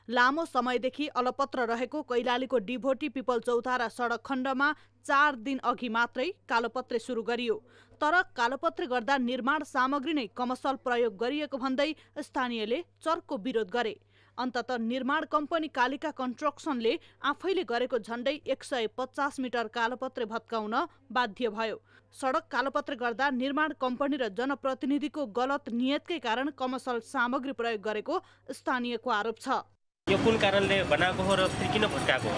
लामो समयदेखि अलपत्र रहेको कैलालीको डिभोटी पिपल चौतारा सडक खण्डमा 4 दिन अघि मात्रै कालोपत्रे सुरु गरियो। तर कालोपत्रे गर्दा निर्माण सामग्री नै कमसल प्रयोग गरिएको भन्दै स्थानीयले चर्को विरोध गरे। अन्ततः निर्माण कम्पनी कालिका कन्स्ट्रक्सनले आफैले गरेको झण्डै 150 मिटर कालोपत्रे भत्काउन बाध्य भयो। सडक कालोपत्रे गर्दा निर्माण कम्पनी र जनप्रतिनिधिको गलत नियतकै कारण कमसल सामग्री प्रयोग गरेको स्थानीयको आरोप छ। यो कुन कारणले बनाएको हो र फेरि किन भत्काएको हो?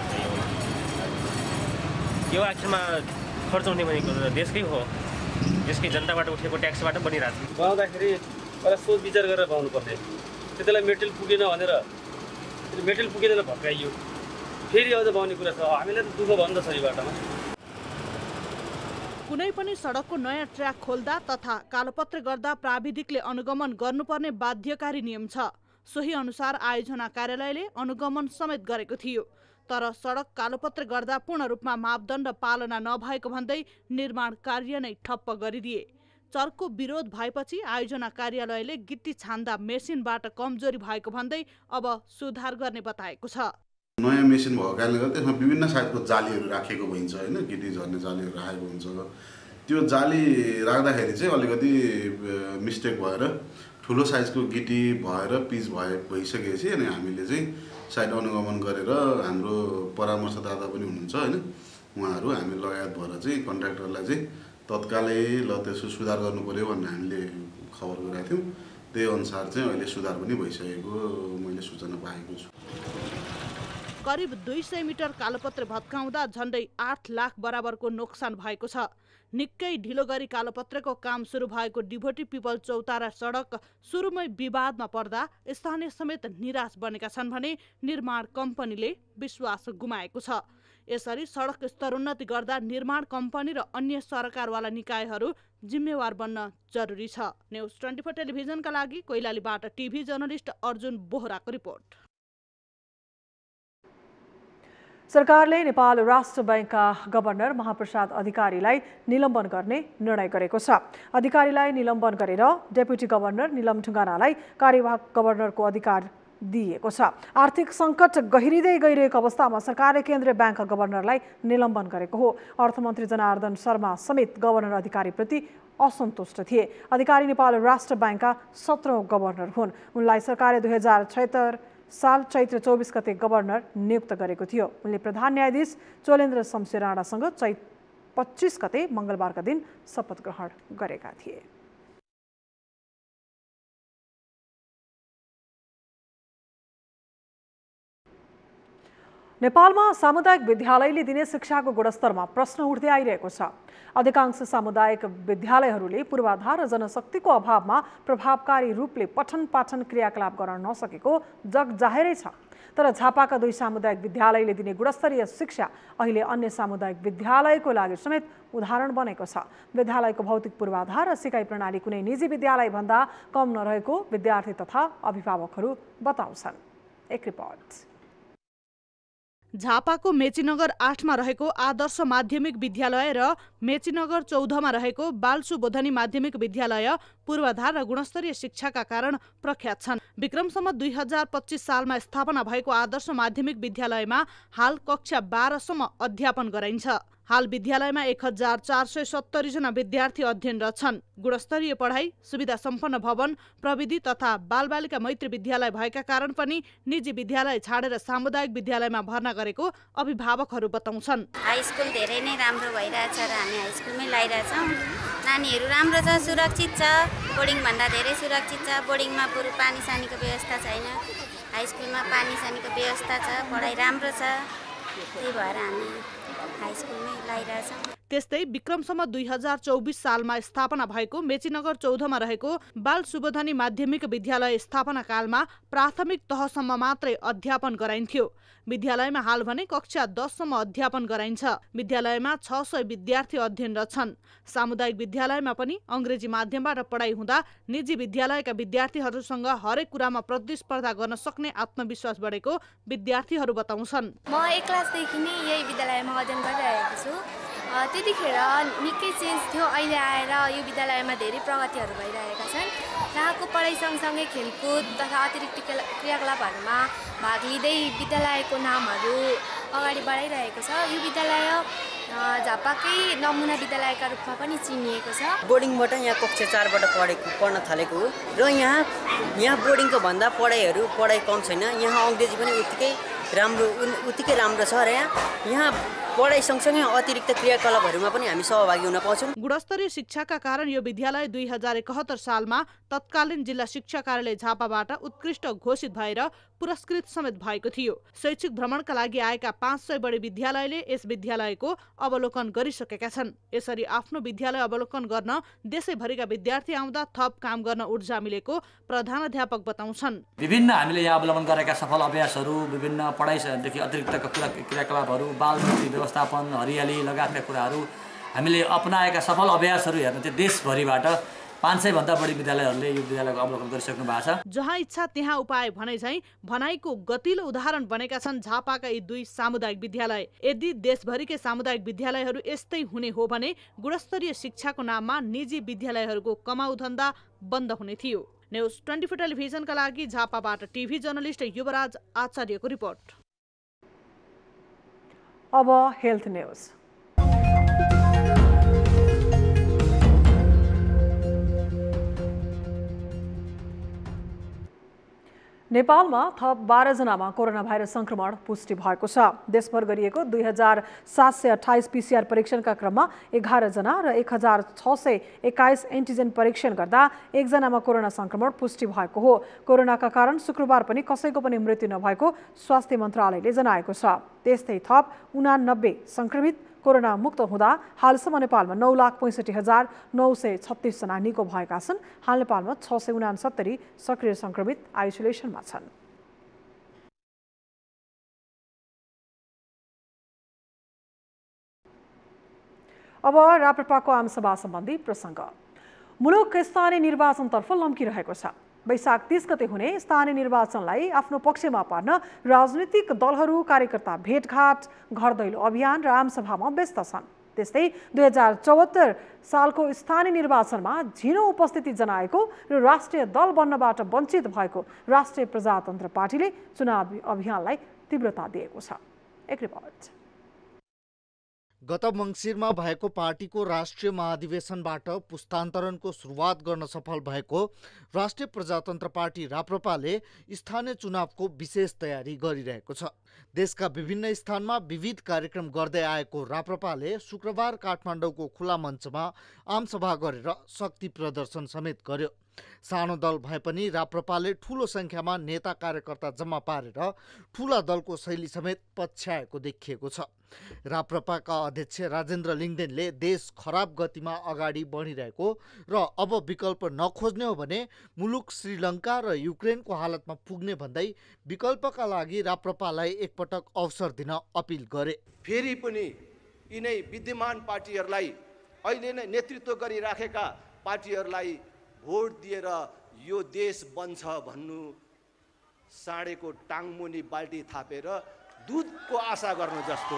यो आखिरमा खर्च हुने भनेको देशकै हो, देशकै जनताबाट उठेको ट्याक्सबाट बनिरहेको छ। बनाउँदाखेरि पहिला सोच विचार गरेर बनाउनु पर्ने, त्यतिलाई मेटेरियल पुगेन भनेर मेटेरियल पुगेन भत्काइयो, फेरि अझ बनाउने कुरा छ। हामीलाई त दुःख बन्द छ यो बाटोमा। कुनै पनि सडकको नयाँ ट्र्याक खोल्दा तथा कालोपत्रे गर्दा प्राविधिकले अनुगमन गर्नुपर्ने बाध्यकारी नियम छ। सोही अनुसार आयोजना कार्यालयले अनुगमन समेत गरेको थियो। तर सडक कालोपत्रे गर्दा पूर्ण रूपमा मापदण्ड पालना नभएको भन्दै निर्माण कार्य नै ठप्प गरिदिए। चर्को विरोध भएपछि आयोजना कार्यालयले गिट्टी छान्दा मेसिनबाट कमजोरी भएको भन्दै अब सुधार गर्ने बताएको छ। नयाँ मेसिन भएको कारणले गर्दा त्यसमा विभिन्न साइजको जालीहरू राखेको हुन्छ होइन, गिटी झर्ने जालीहरू राखेको हुन्छ। त्यो जाली राख्दाखेरि चाहिँ अलिकति मिस्टेक भएर ठुलो साइजको गिटी भएर पिच भइसकेपछि अनि हामीले चाहिँ साइड अनुगमन गरेर हाम्रो परामर्शदाता पनि हुनुहुन्छ होइन, उहाँहरू हामी लगायत भएर चाहिँ कन्ट्र्याक्टरलाई चाहिँ तत्कालै ल त्यसो सुधार गर्नु पर्यो भनेर हामीले खबर गरेका थियौँ। त्यही अनुसार चाहिँ अहिले सुधार पनि भइसकेको मैले सूचना पाएको छु। करिब 200 मिटर कालोपत्रे भत्काउँदा झण्डै 8 लाख बराबरको नोक्सान भएको छ। निकै ढिलो गरी कालोपत्रेको काम सुरु भएको डिभोटी पिपल चौतारा सडक सुरुमै विवादमा पर्दा स्थानीय समेत निराश बनेका छन् भने निर्माण कम्पनीले विश्वास गुमाएको छ। यसरी सडक स्तरोन्नति गर्दा निर्माण कम्पनी र अन्य सरकारवाला निकायहरू जिम्मेवार बन्न जरुरी छ। न्युज 24 टेलिभिजनका लागि कैलालीबाट टिभी जर्नलिस्ट अर्जुन बोहराको रिपोर्ट। सरकारले नेपाल राष्ट्र बैंकका गभर्नर महाप्रसाद अधिकारीलाई निलम्बन गर्ने निर्णय गरेको छ। अधिकारीलाई निलम्बन गरेर डेप्युटी गभर्नर निलम ढुङ्गानालाई कार्यवाहक गभर्नरको अधिकार दिएको छ। आर्थिक सङ्कट गहिरिँदै गइरहेको अवस्थामा सरकारले केन्द्रीय ब्याङ्कका गभर्नरलाई निलम्बन गरेको हो। अर्थमन्त्री जनार्दन शर्मा समेत गभर्नर अधिकारीप्रति असन्तुष्ट थिए। अधिकारी नेपाल राष्ट्र बैंकका 17औं गभर्नर हुन्। उनलाई सरकारले 2076 साल चैत्र 24 गते गभर्नर नियुक्त गरेको थियो। उनले प्रधान न्यायाधीश चोलेन्द्र शमशेर राणासँग चैत्र 25 गते मङ्गलबारका दिन शपथ ग्रहण गरेका थिए। नेपालमा सामुदायिक विद्यालयले दिने शिक्षाको गुणस्तरमा प्रश्न उठ्दै आइरहेको छ। अधिकांश सामुदायिक विद्यालयहरूले पूर्वाधार र जनशक्तिको अभावमा प्रभावकारी रूपले पठन पाठन क्रियाकलाप गर्न नसकेको जगजाहेरै छ। तर झापाका 2 सामुदायिक विद्यालयले दिने गुणस्तरीय शिक्षा अहिले अन्य सामुदायिक विद्यालयको लागि समेत उदाहरण बनेको छ। विद्यालयको भौतिक पूर्वाधार र सिकाइ प्रणाली कुनै निजी विद्यालय भन्दा कम नरहेको विद्यार्थी तथा अभिभावकहरू बताउँछन्। एक रिपोर्ट। झापाको मेचीनगर 8 मा रहेको आदर्श माध्यमिक विद्यालय र मेचीनगर 14 मा रहेको बालसुबोधनी माध्यमिक विद्यालय पूर्वाधार र गुणस्तरीय शिक्षाका कारण प्रख्यात छन्। विक्रमसम्म 2025 सालमा स्थापना भएको आदर्श माध्यमिक विद्यालयमा हाल कक्षा 12 सम्म अध्यापन गराइन्छ। हाल विद्यालयमा 1470 जना विद्यार्थी अध्ययनरत छन्। गुणस्तरीय पढाइ, सुविधा सम्पन्न भवन, प्रविधि तथा बालबालिका मैत्री विद्यालय भएका कारण पनि निजी विद्यालय छाडेर सामुदायिक विद्यालयमा भर्ना गरेको अभिभावकहरू बताउँछन्। हाई स्कुल धेरै नै राम्रो भइरहेछ र हामी हाई स्कुलमै लगाइरहेछौँ। नानीहरू राम्रो छ, सुरक्षित छ, बोर्डिङ भन्दा धेरै सुरक्षित छ। बोर्डिङमा बरु पानी सानीको व्यवस्था छैन, हाई स्कुलमा पानी सानीको व्यवस्था छ, पढाइ राम्रो छ। त्यही भएर हामी हाई स्कुलमै लगाइरहेछौँ। त्यस्तै विक्रमसम्म 2024 सालमा स्थापना भएको मेचीनगर 14 मा रहेको बाल सुबोधनी माध्यमिक विद्यालय स्थापना कालमा प्राथमिक तहसम्म मात्रै अध्यापन गराइन्थ्यो। विद्यालयमा हाल भने कक्षा 10 सम्म अध्यापन गराइन्छ। विद्यालयमा 600 विद्यार्थी अध्ययनरत छन्। सामुदायिक विद्यालयमा पनि अङ्ग्रेजी माध्यमबाट पढाइ हुँदा निजी विद्यालयका विद्यार्थीहरूसँग हरेक कुरामा प्रतिस्पर्धा गर्न सक्ने आत्मविश्वास बढेको विद्यार्थीहरू बताउँछन्। म 1 क्लासदेखि नै यही विद्यालयमा अध्ययन गरिरहेको छु। त्यतिखेर निकै चेन्ज थियो। अहिले आएर यो विद्यालयमा धेरै प्रगतिहरू भइरहेका छन्। यहाँको पढाइ सँगसँगै खेलकुद तथा अतिरिक्त क्रियाकलापहरूमा भाग लिँदै विद्यालयको नामहरू अगाडि बढाइरहेको छ। यो विद्यालय झापाकै नमुना विद्यालयका रूपमा पनि चिनिएको छ। बोर्डिङबाट यहाँ कक्षा 4बाट पढ्न थालेको हो र यहाँ बोर्डिङको भन्दा पढाइ कम छैन। यहाँ अङ्ग्रेजी पनि उत्तिकै राम्रो छ र यहाँ पढाइ सँगसँगै अतिरिक्त क्रियाकलापहरूमा पनि हामी सहभागी हुन पाउँछौँ। गुणस्तरीय शिक्षाका कारण यो विद्यालय 2071 सालमा तत्कालीन जिल्ला शिक्षा कार्यालय झापाबाट उत्कृष्ट घोषित भएर पुरस्कृत समेत भएको थियो। शैक्षिक भ्रमणका लागि आएका 500 बढी विद्यालयले यस विद्यालयको अवलोकन गरिसकेका छन्। यसरी आफ्नो विद्यालय अवलोकन गर्न देशैभरिका विद्यार्थी आउँदा थप काम गर्न ऊर्जा मिलेको प्रधानाध्यापक बताउँछन्। विभिन्न हामीले यहाँ अवलम्बन गरेका सफल अभ्यासहरू, विभिन्न पढाइदेखि अतिरिक्तका क्रियाकलापहरू, बाल व्यवस्थापन, हरियाली लगायतका कुराहरू हामीले अपनाएका सफल अभ्यासहरू हेर्न चाहिँ देशभरिबाट 500 भन्दा बढी विद्यालयहरूले यो विद्यालयको अवलोकन गरिसक्नु भएको छ। जहाँ इच्छा त्यहाँ उपाय भने झैं भनाइको गतिलो उदाहरण बनेका छन् झापाका यी 2 सामुदायिक विद्यालय। यदि देशभरिकै सामुदायिक विद्यालयहरू यस्तै हुने हो भने गुणस्तरीय शिक्षाको नाममा निजी विद्यालयहरूको कमाउ धन्दा बन्द हुने थियो। न्युज 24 टेलिभिजनका लागि झापाबाट टिभी जर्नलिस्ट युवराज आचार्यको रिपोर्ट। अब हेल्थ न्यूज। नेपालमा थप 12 जनामा कोरोना भाइरस संक्रमण पुष्टि भएको छ। देशभर गरिएको 2728 पीसीआर परीक्षणका क्रममा 11 जना र 1621 एन्टिजेन परीक्षण गर्दा 1 जनामा कोरोना संक्रमण पुष्टि भएको हो। कोरोनाका कारण शुक्रबार पनि कसैको पनि मृत्यु नभएको स्वास्थ्य मन्त्रालयले जनाएको छ। त्यस्तै थप 89 संक्रमित कोरोना मुक्त हुँदा हालसम्म नेपालमा 9,65,936 जना निको भएका छन्। हाल नेपालमा 669 सक्रिय संक्रमित आइसोलेसनमा छन्। अब राप्रपाको आमसभा सम्बन्धी प्रसङ्ग। मुलुक स्थानीय निर्वाचनतर्फ लम्किरहेको छ। वैशाख 30 गते हुने स्थानीय निर्वाचनलाई आफ्नो पक्षमा पार्न राजनीतिक दलहरू कार्यकर्ता भेटघाट, घर दैलो अभियान र आमसभामा व्यस्त छन्। त्यस्तै 2074 सालको स्थानीय निर्वाचनमा झिनो उपस्थिति जनाएको र राष्ट्रिय दल बन्नबाट वञ्चित भएको राष्ट्रिय प्रजातन्त्र पार्टीले चुनाव अभियानलाई तीव्रता दिएको छ। एक रिपोर्ट। गत मङ्सिरमा भएको पार्टीको राष्ट्रिय महाधिवेशनबाट पुस्तान्तरणको सुरुवात गर्न सफल भएको राष्ट्रिय प्रजातन्त्र पार्टी राप्रपाले स्थानीय चुनावको विशेष तयारी गरिरहेको छ। देशका विभिन्न स्थानमा विविध कार्यक्रम गर्दै आएको राप्रपाले शुक्रबार काठमाडौँको खुला मञ्चमा आमसभा गरेर शक्ति प्रदर्शन समेत गर्यो। सानो दल भए पनि राप्रपाले ठूलो संख्यामा नेता कार्यकर्ता जम्मा पारेर ठूला दलको शैली समेत पछ्याएको देखिएको छ। राप्रपाका अध्यक्ष राजेन्द्र लिङ्गदेनले देश खराब गतिमा अगाडि बढिरहेको र अब विकल्प नखोज्ने हो भने मुलुक श्रीलङ्का र युक्रेनको हालतमा पुग्ने भन्दै विकल्पका लागि राप्रपालाई एकपटक अवसर दिन अपिल गरे। फेरि पनि यिनै विद्यमान पार्टीहरूलाई अहिले नै नेतृत्व गरिराखेका पार्टीहरूलाई भोट दिएर यो देश बन्छ भन्नु साँडेको टाङमुनि बाल्टी थापेर दुधको आशा गर्नु जस्तो।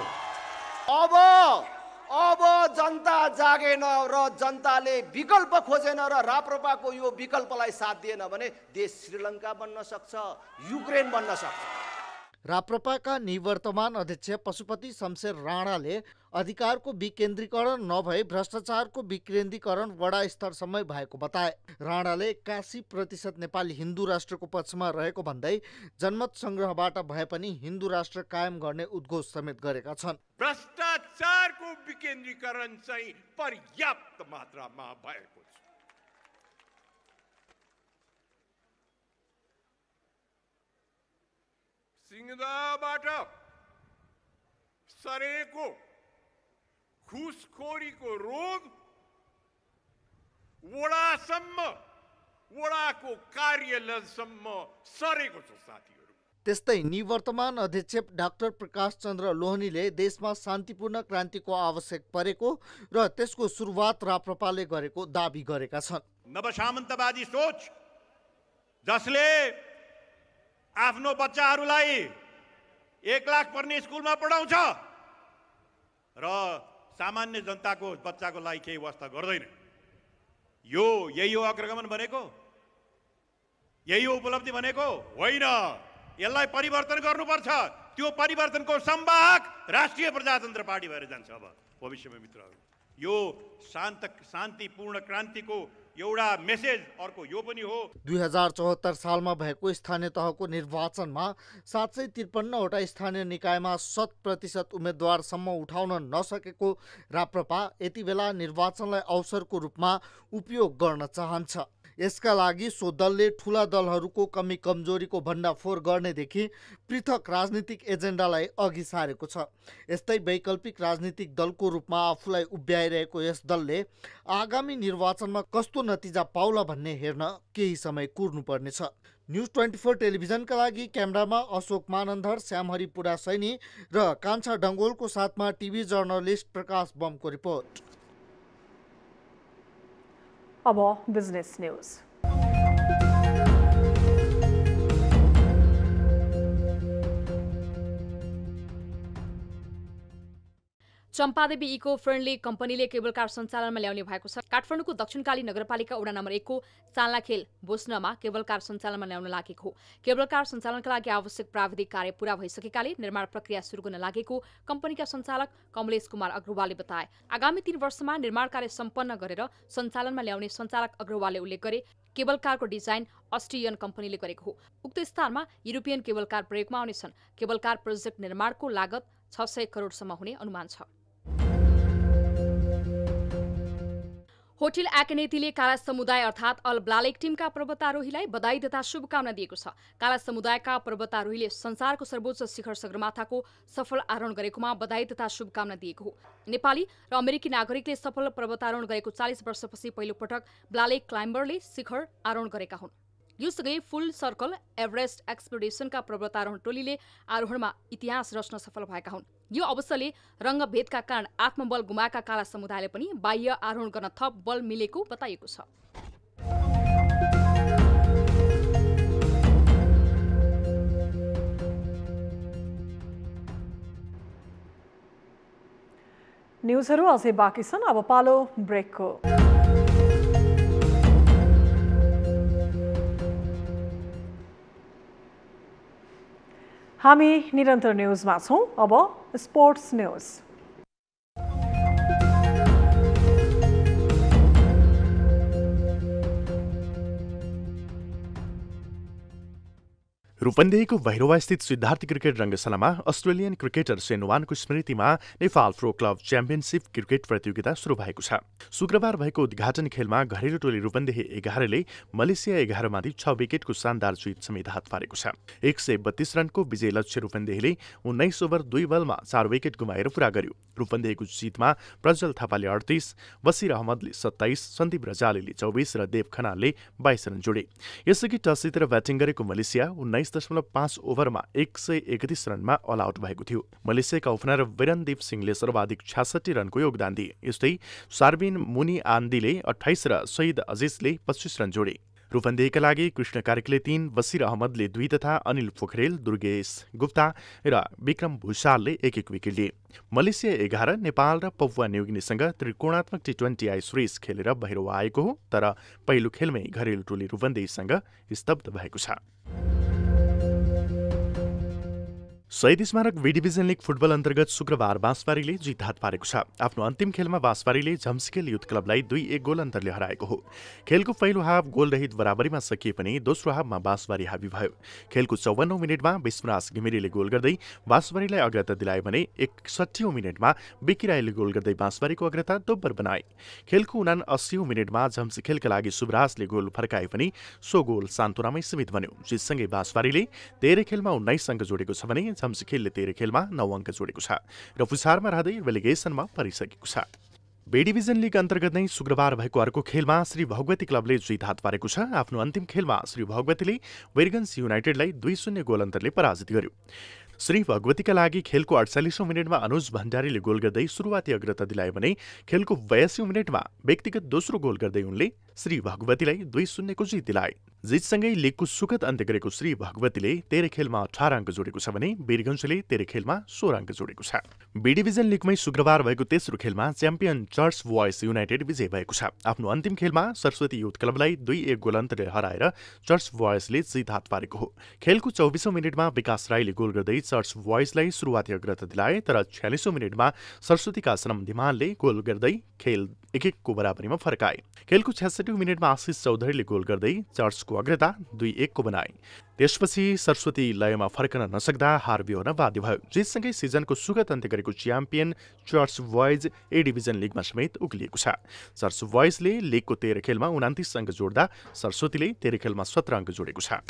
अब जनता जागेन र जनताले विकल्प खोजेन र राप्रपाको यो विकल्पलाई साथ दिएन भने देश श्रीलङ्का बन्न सक्छ, युक्रेन बन्न सक्छ। राप्रपाका निवर्तमान अध्यक्ष पशुपति शमशेर राणाले अधिकारको विकेन्द्रीकरण नभई भ्रष्टाचारको विकेन्द्रीकरण वडा स्तरसम्म भएको बताए। राणाले 81% नेपाली हिन्दू राष्ट्रको पक्षमा रहेको भन्दै जनमत संग्रहबाट भए पनि हिन्दू राष्ट्र कायम गर्ने उद्घोष समेत गरेका छन्। भ्रष्टाचारको विकेन्द्रीकरण चाहिँ पर्याप्त मात्रामा भएको छ। सिंहदहबाट सरेको घुसखोरीको रोग वडासम्म, वडाको कार्यालयसम्म सरेको छ साथीहरू। त्यस्तै निवर्तमान अध्यक्ष डाक्टर प्रकाश चन्द्र लोहनीले देशमा शान्तिपूर्ण क्रान्तिको आवश्यक परेको र त्यसको सुरुवात राप्रपाले गरेको दाबी गरेका छन्। नवसामन्तवादी सोच जसले आफ्नो बच्चाहरूलाई 1 लाख पर्ने स्कुलमा पढाउँछ र सामान्य जनताको बच्चाको लागि केही व्यवस्था गर्दैन, यही हो अग्रगमन भनेको, यही हो उपलब्धि भनेको होइन। यसलाई परिवर्तन गर्नुपर्छ। त्यो परिवर्तनको संवाहक राष्ट्रिय प्रजातन्त्र पार्टी भएर जान्छ अब भविष्यमा मित्रहरू। यो शान्तिपूर्ण क्रान्तिको एउटा मेसेज अर्को यो पनि हो। 2074 सालमा भएको स्थानीय तहको निर्वाचनमा 753 वटा स्थानीय निकायमा 100% उम्मेदवारसम्म उठाउन नसकेको राप्रपा यति बेला निर्वाचनलाई अवसरको रूपमा उपयोग गर्न चाहन्छ। यसका लागि सो दलले ठूला दलहरूको कमी कमजोरीको भण्डाफोर गर्नेदेखि पृथक राजनीतिक एजेन्डालाई अघि सारेको छ। यस्तै वैकल्पिक राजनीतिक दलको रूपमा आफूलाई उभ्याइरहेको यस दलले आगामी निर्वाचनमा कस्तो नतिजा पाउला भन्ने हेर्न केही समय कुर्नुपर्नेछ। न्यूज 24 टेलिभिजनका लागि क्यामेरामा अशोक मानन्धर, श्यामहरि पुडा सैनी र कान्छा डङ्गोलको साथमा टिभी जर्नलिस्ट प्रकाश बमको रिपोर्ट। अब business news. Champadevi eco friendly कम्पनीले केबल कार सञ्चालनमा ल्याउने भएको छ। काठमाडौँको दक्षिणकाली नगरपालिका वडा नम्बर 1 को चाल्नाखेल बोस्नमा केबल कार सञ्चालनमा ल्याउन लागेको हो। केबल कार सञ्चालनका लागि आवश्यक प्राविधिक कार्य पूरा भइसकेकाले निर्माण प्रक्रिया सुरु गर्न लागेको कम्पनीका सञ्चालक कमलेश कुमार अग्रवालले बताए। आगामी 3 वर्षमा निर्माण कार्य सम्पन्न गरेर सञ्चालनमा ल्याउने सञ्चालक अग्रवालले उल्लेख गरे। केबल कारको डिजाइन अस्ट्रियन कम्पनीले गरेको हो। उक्त स्थानमा युरोपियन केबल कार प्रयोगमा आउनेछन्। केबल कार प्रोजेक्ट निर्माणको लागत 600 करोडसम्म हुने अनुमान छ। होटल एकेनेतीले काला समुदाय अर्थात् अल ब्लालेक टिमका पर्वतारोहीलाई बधाई तथा शुभकामना दिएको छ। काला समुदायका पर्वतारोहीले संसारको सर्वोच्च शिखर सगरमाथाको सफल आरोहण गरेकोमा बधाई तथा शुभकामना दिएको हो। नेपाली र अमेरिकी नागरिकले सफल पर्वतारोहण गरेको 40 वर्षपछि पहिलो पटक ब्लालेक क्लाइम्बरले शिखर आरोहण गरेका हुन्। योसँगै फुल सर्कल एभरेस्ट एक्सपिडिसनका पर्वतारोहण टोलीले आरोहणमा इतिहास रच्न सफल भएका हुन्। यो अवसरले रङ्गभेदका कारण आत्मबल गुमाएका काला समुदायले पनि बाह्य आरोहण गर्न थप बल मिलेको बताइएको छ। न्युजहरू अझै बाँकी छन्, अब पालो ब्रेकको। हामी निरन्तर न्युजमा छौं। अब स्पोर्ट्स न्युज। रूपन्देहीको भैरवास्थित सिद्धार्थ क्रिकेट रङ्गशालामा अस्ट्रेलियन क्रिकेटर शेन वार्नको स्मृतिमा Nepal pro club championship cricket प्रतियोगिता सुरु भएको छ। शुक्रबार भएको उद्घाटन खेलमा घरेलु टोली रूपन्देही 11ले मलेसिया 11माथि 6 विकेटको शानदार जित समेत हात पारेको छ। 132 रनको विजय लक्ष्य रूपन्देहीले 19 ओभर 2 बलमा 4 विकेट गुमाएर पूरा गर्यो। रूपन्देहीको जितमा प्रज्वल थापाले 38, बसिर अहमदले 27, सन्दीप रजालीले 24 र देव खनालले 22 रन जोडे। यसअघि टस जितेर ब्याटिङ गरेको मलेसिया 19.5 ओभरमा 131 रनमा अल आउट भएको थियो। मलेसियाका ओपनर वीरनदीप सिंहले सर्वाधिक 66 रनको योगदान दिए। यस्तै सार्बिन मुनी आन्दीले 28 र शहीद अजिजले 25 रन जोडे। रूपन्देहीका लागि कृष्ण कार्कीले 3, बसिर अहमदले 2 तथा अनिल पोखरेल, दुर्गेश गुप्ता र विक्रम भूषालले 1-1 विकेट लिए। मलेसिया 11 नेपाल र पपुवा न्युगिनीसँग त्रिकोणात्मक टी20 सिरिज खेलेर बाहिर आएको हो, तर पहिलो खेलमै घरेलु टोली रूपन्देहीसँग स्तब्ध भएको छ। शहीद स्मारक बी डिभिजन लिग फुटबल अन्तर्गत शुक्रबार बाँसबारीले जित हात पारेको छ। आफ्नो अन्तिम खेलमा बाँसबारीले झम्सिकेल युथ क्लबलाई 2-1 गोल अन्तरले हराएको हो। खेलको पहिलो हाफ गोलरहित बराबरीमा सकिए पनि दोस्रो हाफमा बाँसबारी हावी भयो। खेलको 54औं मिनेटमा विश्वराज घिमिरेले गोल गर्दै बाँसबारीलाई अग्रता दिलाए भने 61औं मिनेटमा बिक्की राईले गोल गर्दै बाँसबारीको अग्रता दोब्बर बनाए। खेलको 79औं मिनेटमा झम्सिकेलका लागि सुब्राजले गोल फर्काए पनि सो गोल सान्तुनामै सीमित बन्यो। जितसँगै बाँसबारीले 13 खेलमा 19 अङ्क जोडेको छ भने झम्सिकेलले 13 खेलमा 9 अङ्क जोडेको छ र पुछारमा रहँदै रेलिगेसनमा परिसकेको छ। बी डिभिजन लिग अन्तर्गत नै शुक्रबार भएको अर्को खेलमा श्री भगवती क्लबले जित हात पारेको छ। आफ्नो अन्तिम खेलमा श्री भगवतीले वीरगन्ज युनाइटेडलाई 2-0 गोल अन्तरले पराजित गर्यो। श्री भगवतीका लागि खेलको 48औं मिनेटमा अनुज भण्डारीले गोल गर्दै सुरुवाती अग्रता दिलाए भने खेलको 82औं मिनेटमा व्यक्तिगत दोस्रो गोल गर्दै उनले श्री भगवतीलाई 2-0 को जित दिलाए। जितसँगै लिगको सुखद अन्त्य गरेको श्री भगवतीले 13 खेलमा 18 अङ्क जोडेको छ भने वीरगन्जले 13 खेलमा 16 अङ्क जोडेको छ। बी डिभिजन लिगमै शुक्रबार भएको तेस्रो खेलमा च्याम्पियन चर्च बोयज युनाइटेड विजय भएको छ। आफ्नो अन्तिम खेलमा सरस्वती युथ क्लबलाई 2-1 गोल अन्तरले हराएर चर्च बोयजले जित हात पारेको हो। खेलको 24औं मिनेटमा विकास राईले गोल गर्दै चर्च बोयजलाई सुरुवाती अग्रता दिलाए, तर 46औं मिनेटमा सरस्वतीका सनम धिमानले गोल गर्दै खेल 1-1 को बराबरीमा फर्काए। खेलको 66औं मिनेटमा आशिष चौधरीले गोल गर्दै चर्चको अग्रता 2-1 को बनाए। त्यसपछि सरस्वती लयमा फर्कन नसक्दा हार बिहोर्न बाध्य भयो। जितसँगै सिजनको सुखद अन्त्य गरेको champion church boys A division लिगमा समेत उक्लिएको छ। चर्च बोयजले लिगको 13 खेलमा 29 अङ्क जोड्दा सरस्वतीले 13 खेलमा 17 अङ्क जोडेको छ।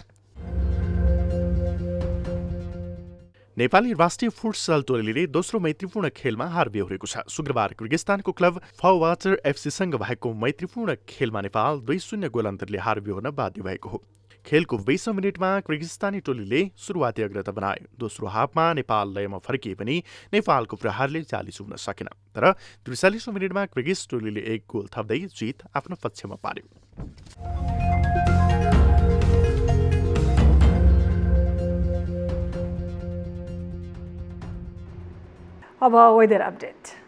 नेपाली राष्ट्रिय फुटसल टोलीले दोस्रो मैत्रीपूर्ण खेलमा हार बेहोरेको छ। शुक्रबार किर्गिस्तानको क्लब फवाटर एफसीसँग भएको मैत्रीपूर्ण खेलमा नेपाल 2-0 गोल अन्तरले हार बेहोर्न बाध्य भएको हो। खेलको 20औं मिनेटमा किर्गिस्तानी टोलीले सुरुवाती अग्रता बनायो। दोस्रो हाफमा नेपाल लयमा फर्किए पनि नेपालको प्रहारले जाली चुम्न सकेन, तर 43औं मिनेटमा किर्गिज टोलीले 1 गोल थप्दै जित आफ्नो पक्षमा पार्यो। अब वेदर अपडेट।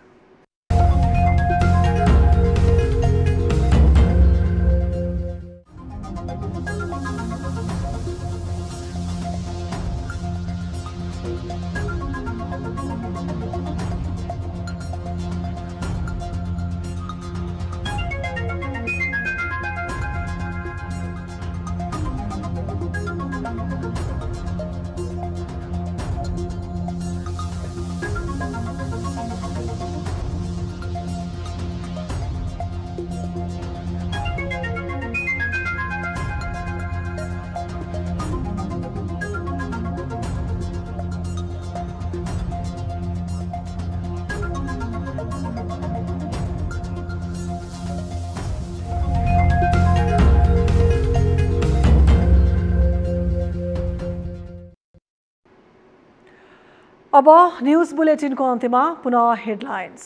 अब न्यूज बुलेटिनको अन्त्यमा पुनः हेडलाइन्स।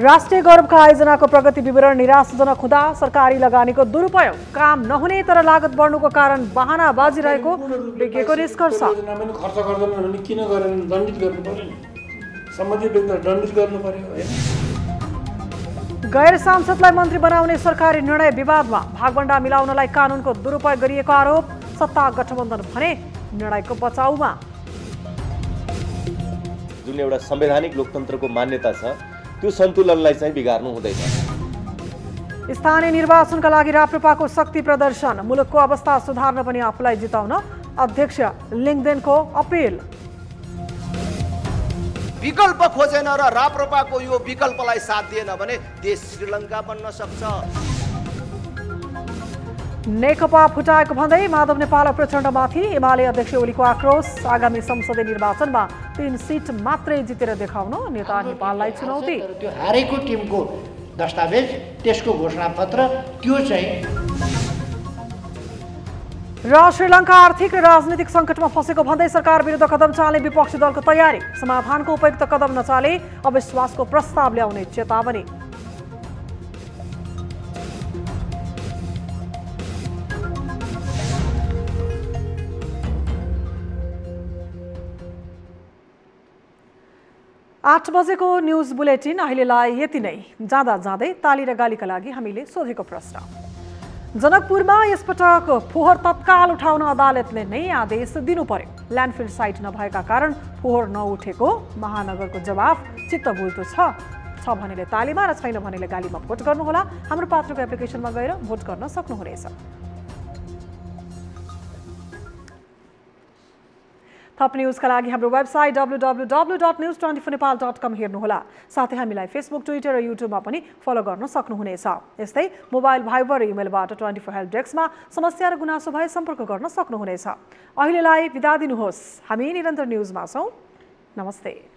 राष्ट्रिय गौरवका आयोजनाको प्रगति विवरण निराशाजनक हुँदा सरकारी लगानीको दुरुपयोग, काम नहुने तर लागत बढ्नुको कारण बहानाबाजी रहेको विज्ञको निष्कर्ष। खर्च गर्दैन भने किन गरेन, दण्डित गर्नु पर्यो नि, सम्बन्धित व्यक्तिलाई दण्डित गर्नु पर्यो हैन। गैर सांसदलाई मन्त्री बनाउने सरकारी निर्णय विवादमा भागभण्डा मिलाउनलाई कानुनको दुरुपयोग गरिएको आरोप, सत्ता गठबन्धन भने निर्णयको बचाउमा। जुन एउटा संवैधानिक लोकतन्त्रको मान्यता छ त्यो सन्तुलनलाई चाहिँ बिगार्नु हुँदैन। स्थानीय निर्वाचनका लागि राप्रपाको शक्ति प्रदर्शन, मुलुकको अवस्था सुधार्न पनि आफूलाई जिताउन अध्यक्ष लिङ्गदेनको अपिल। विकल्प खोजेन र राप्रपाको यो विकल्पलाई साथ दिएन भने देश श्रीलङ्का बन्न सक्छ। नेकपा फुटाएको भन्दै माधव नेपाल प्रचण्डमाथि एमाले अध्यक्ष ओलीको आक्रोश। आगामी संसदीय निर्वाचनमा 3 सिट मात्रै जितेर देखाउन नेता नेपाललाई चुनौती। त्यो हारेको टिमको दस्तावेज, त्यसको घोषणापत्र त्यो चाहिँ। र श्रीलङ्का आर्थिक र राजनीतिक सङ्कटमा फँसेको भन्दै सरकार विरुद्ध कदम चाल्ने विपक्षी दलको तयारी। समाधानको उपयुक्त कदम नचाले अविश्वासको प्रस्ताव ल्याउने चेतावनी। आठ बजेको न्युज बुलेटिन अहिलेलाई यति नै। जाँदा जाँदै ताली र गालीका लागि हामीले सोधेको प्रश्न। जनकपुरमा यसपटक फोहोर तत्काल उठाउन अदालतले नै आदेश दिनु पर्यो। ल्यान्डफिल साइट नभएका कारण फोहोर नउठेको महानगरको जवाफ चित्तबुझ्दो छ भनेले तालीमा र छैन भनेले गालीमा भोट गर्नुहोला। हाम्रो पात्रको एप्लिकेसनमा गएर भोट गर्न सक्नुहुनेछ। थप न्युजका लागि हाम्रो वेबसाइट www.news24nepal.com हेर्नुहोला। साथै हामीलाई फेसबुक, ट्विटर र युट्युबमा पनि फलो गर्न सक्नुहुनेछ। यस्तै मोबाइल, भाइबर र इमेलबाट 24 हेल्प डेस्कमा समस्या र गुनासो भए सम्पर्क गर्न सक्नुहुनेछ। अहिलेलाई बिदा दिनुहोस्। हामी निरन्तर न्युजमा छौँ। नमस्ते।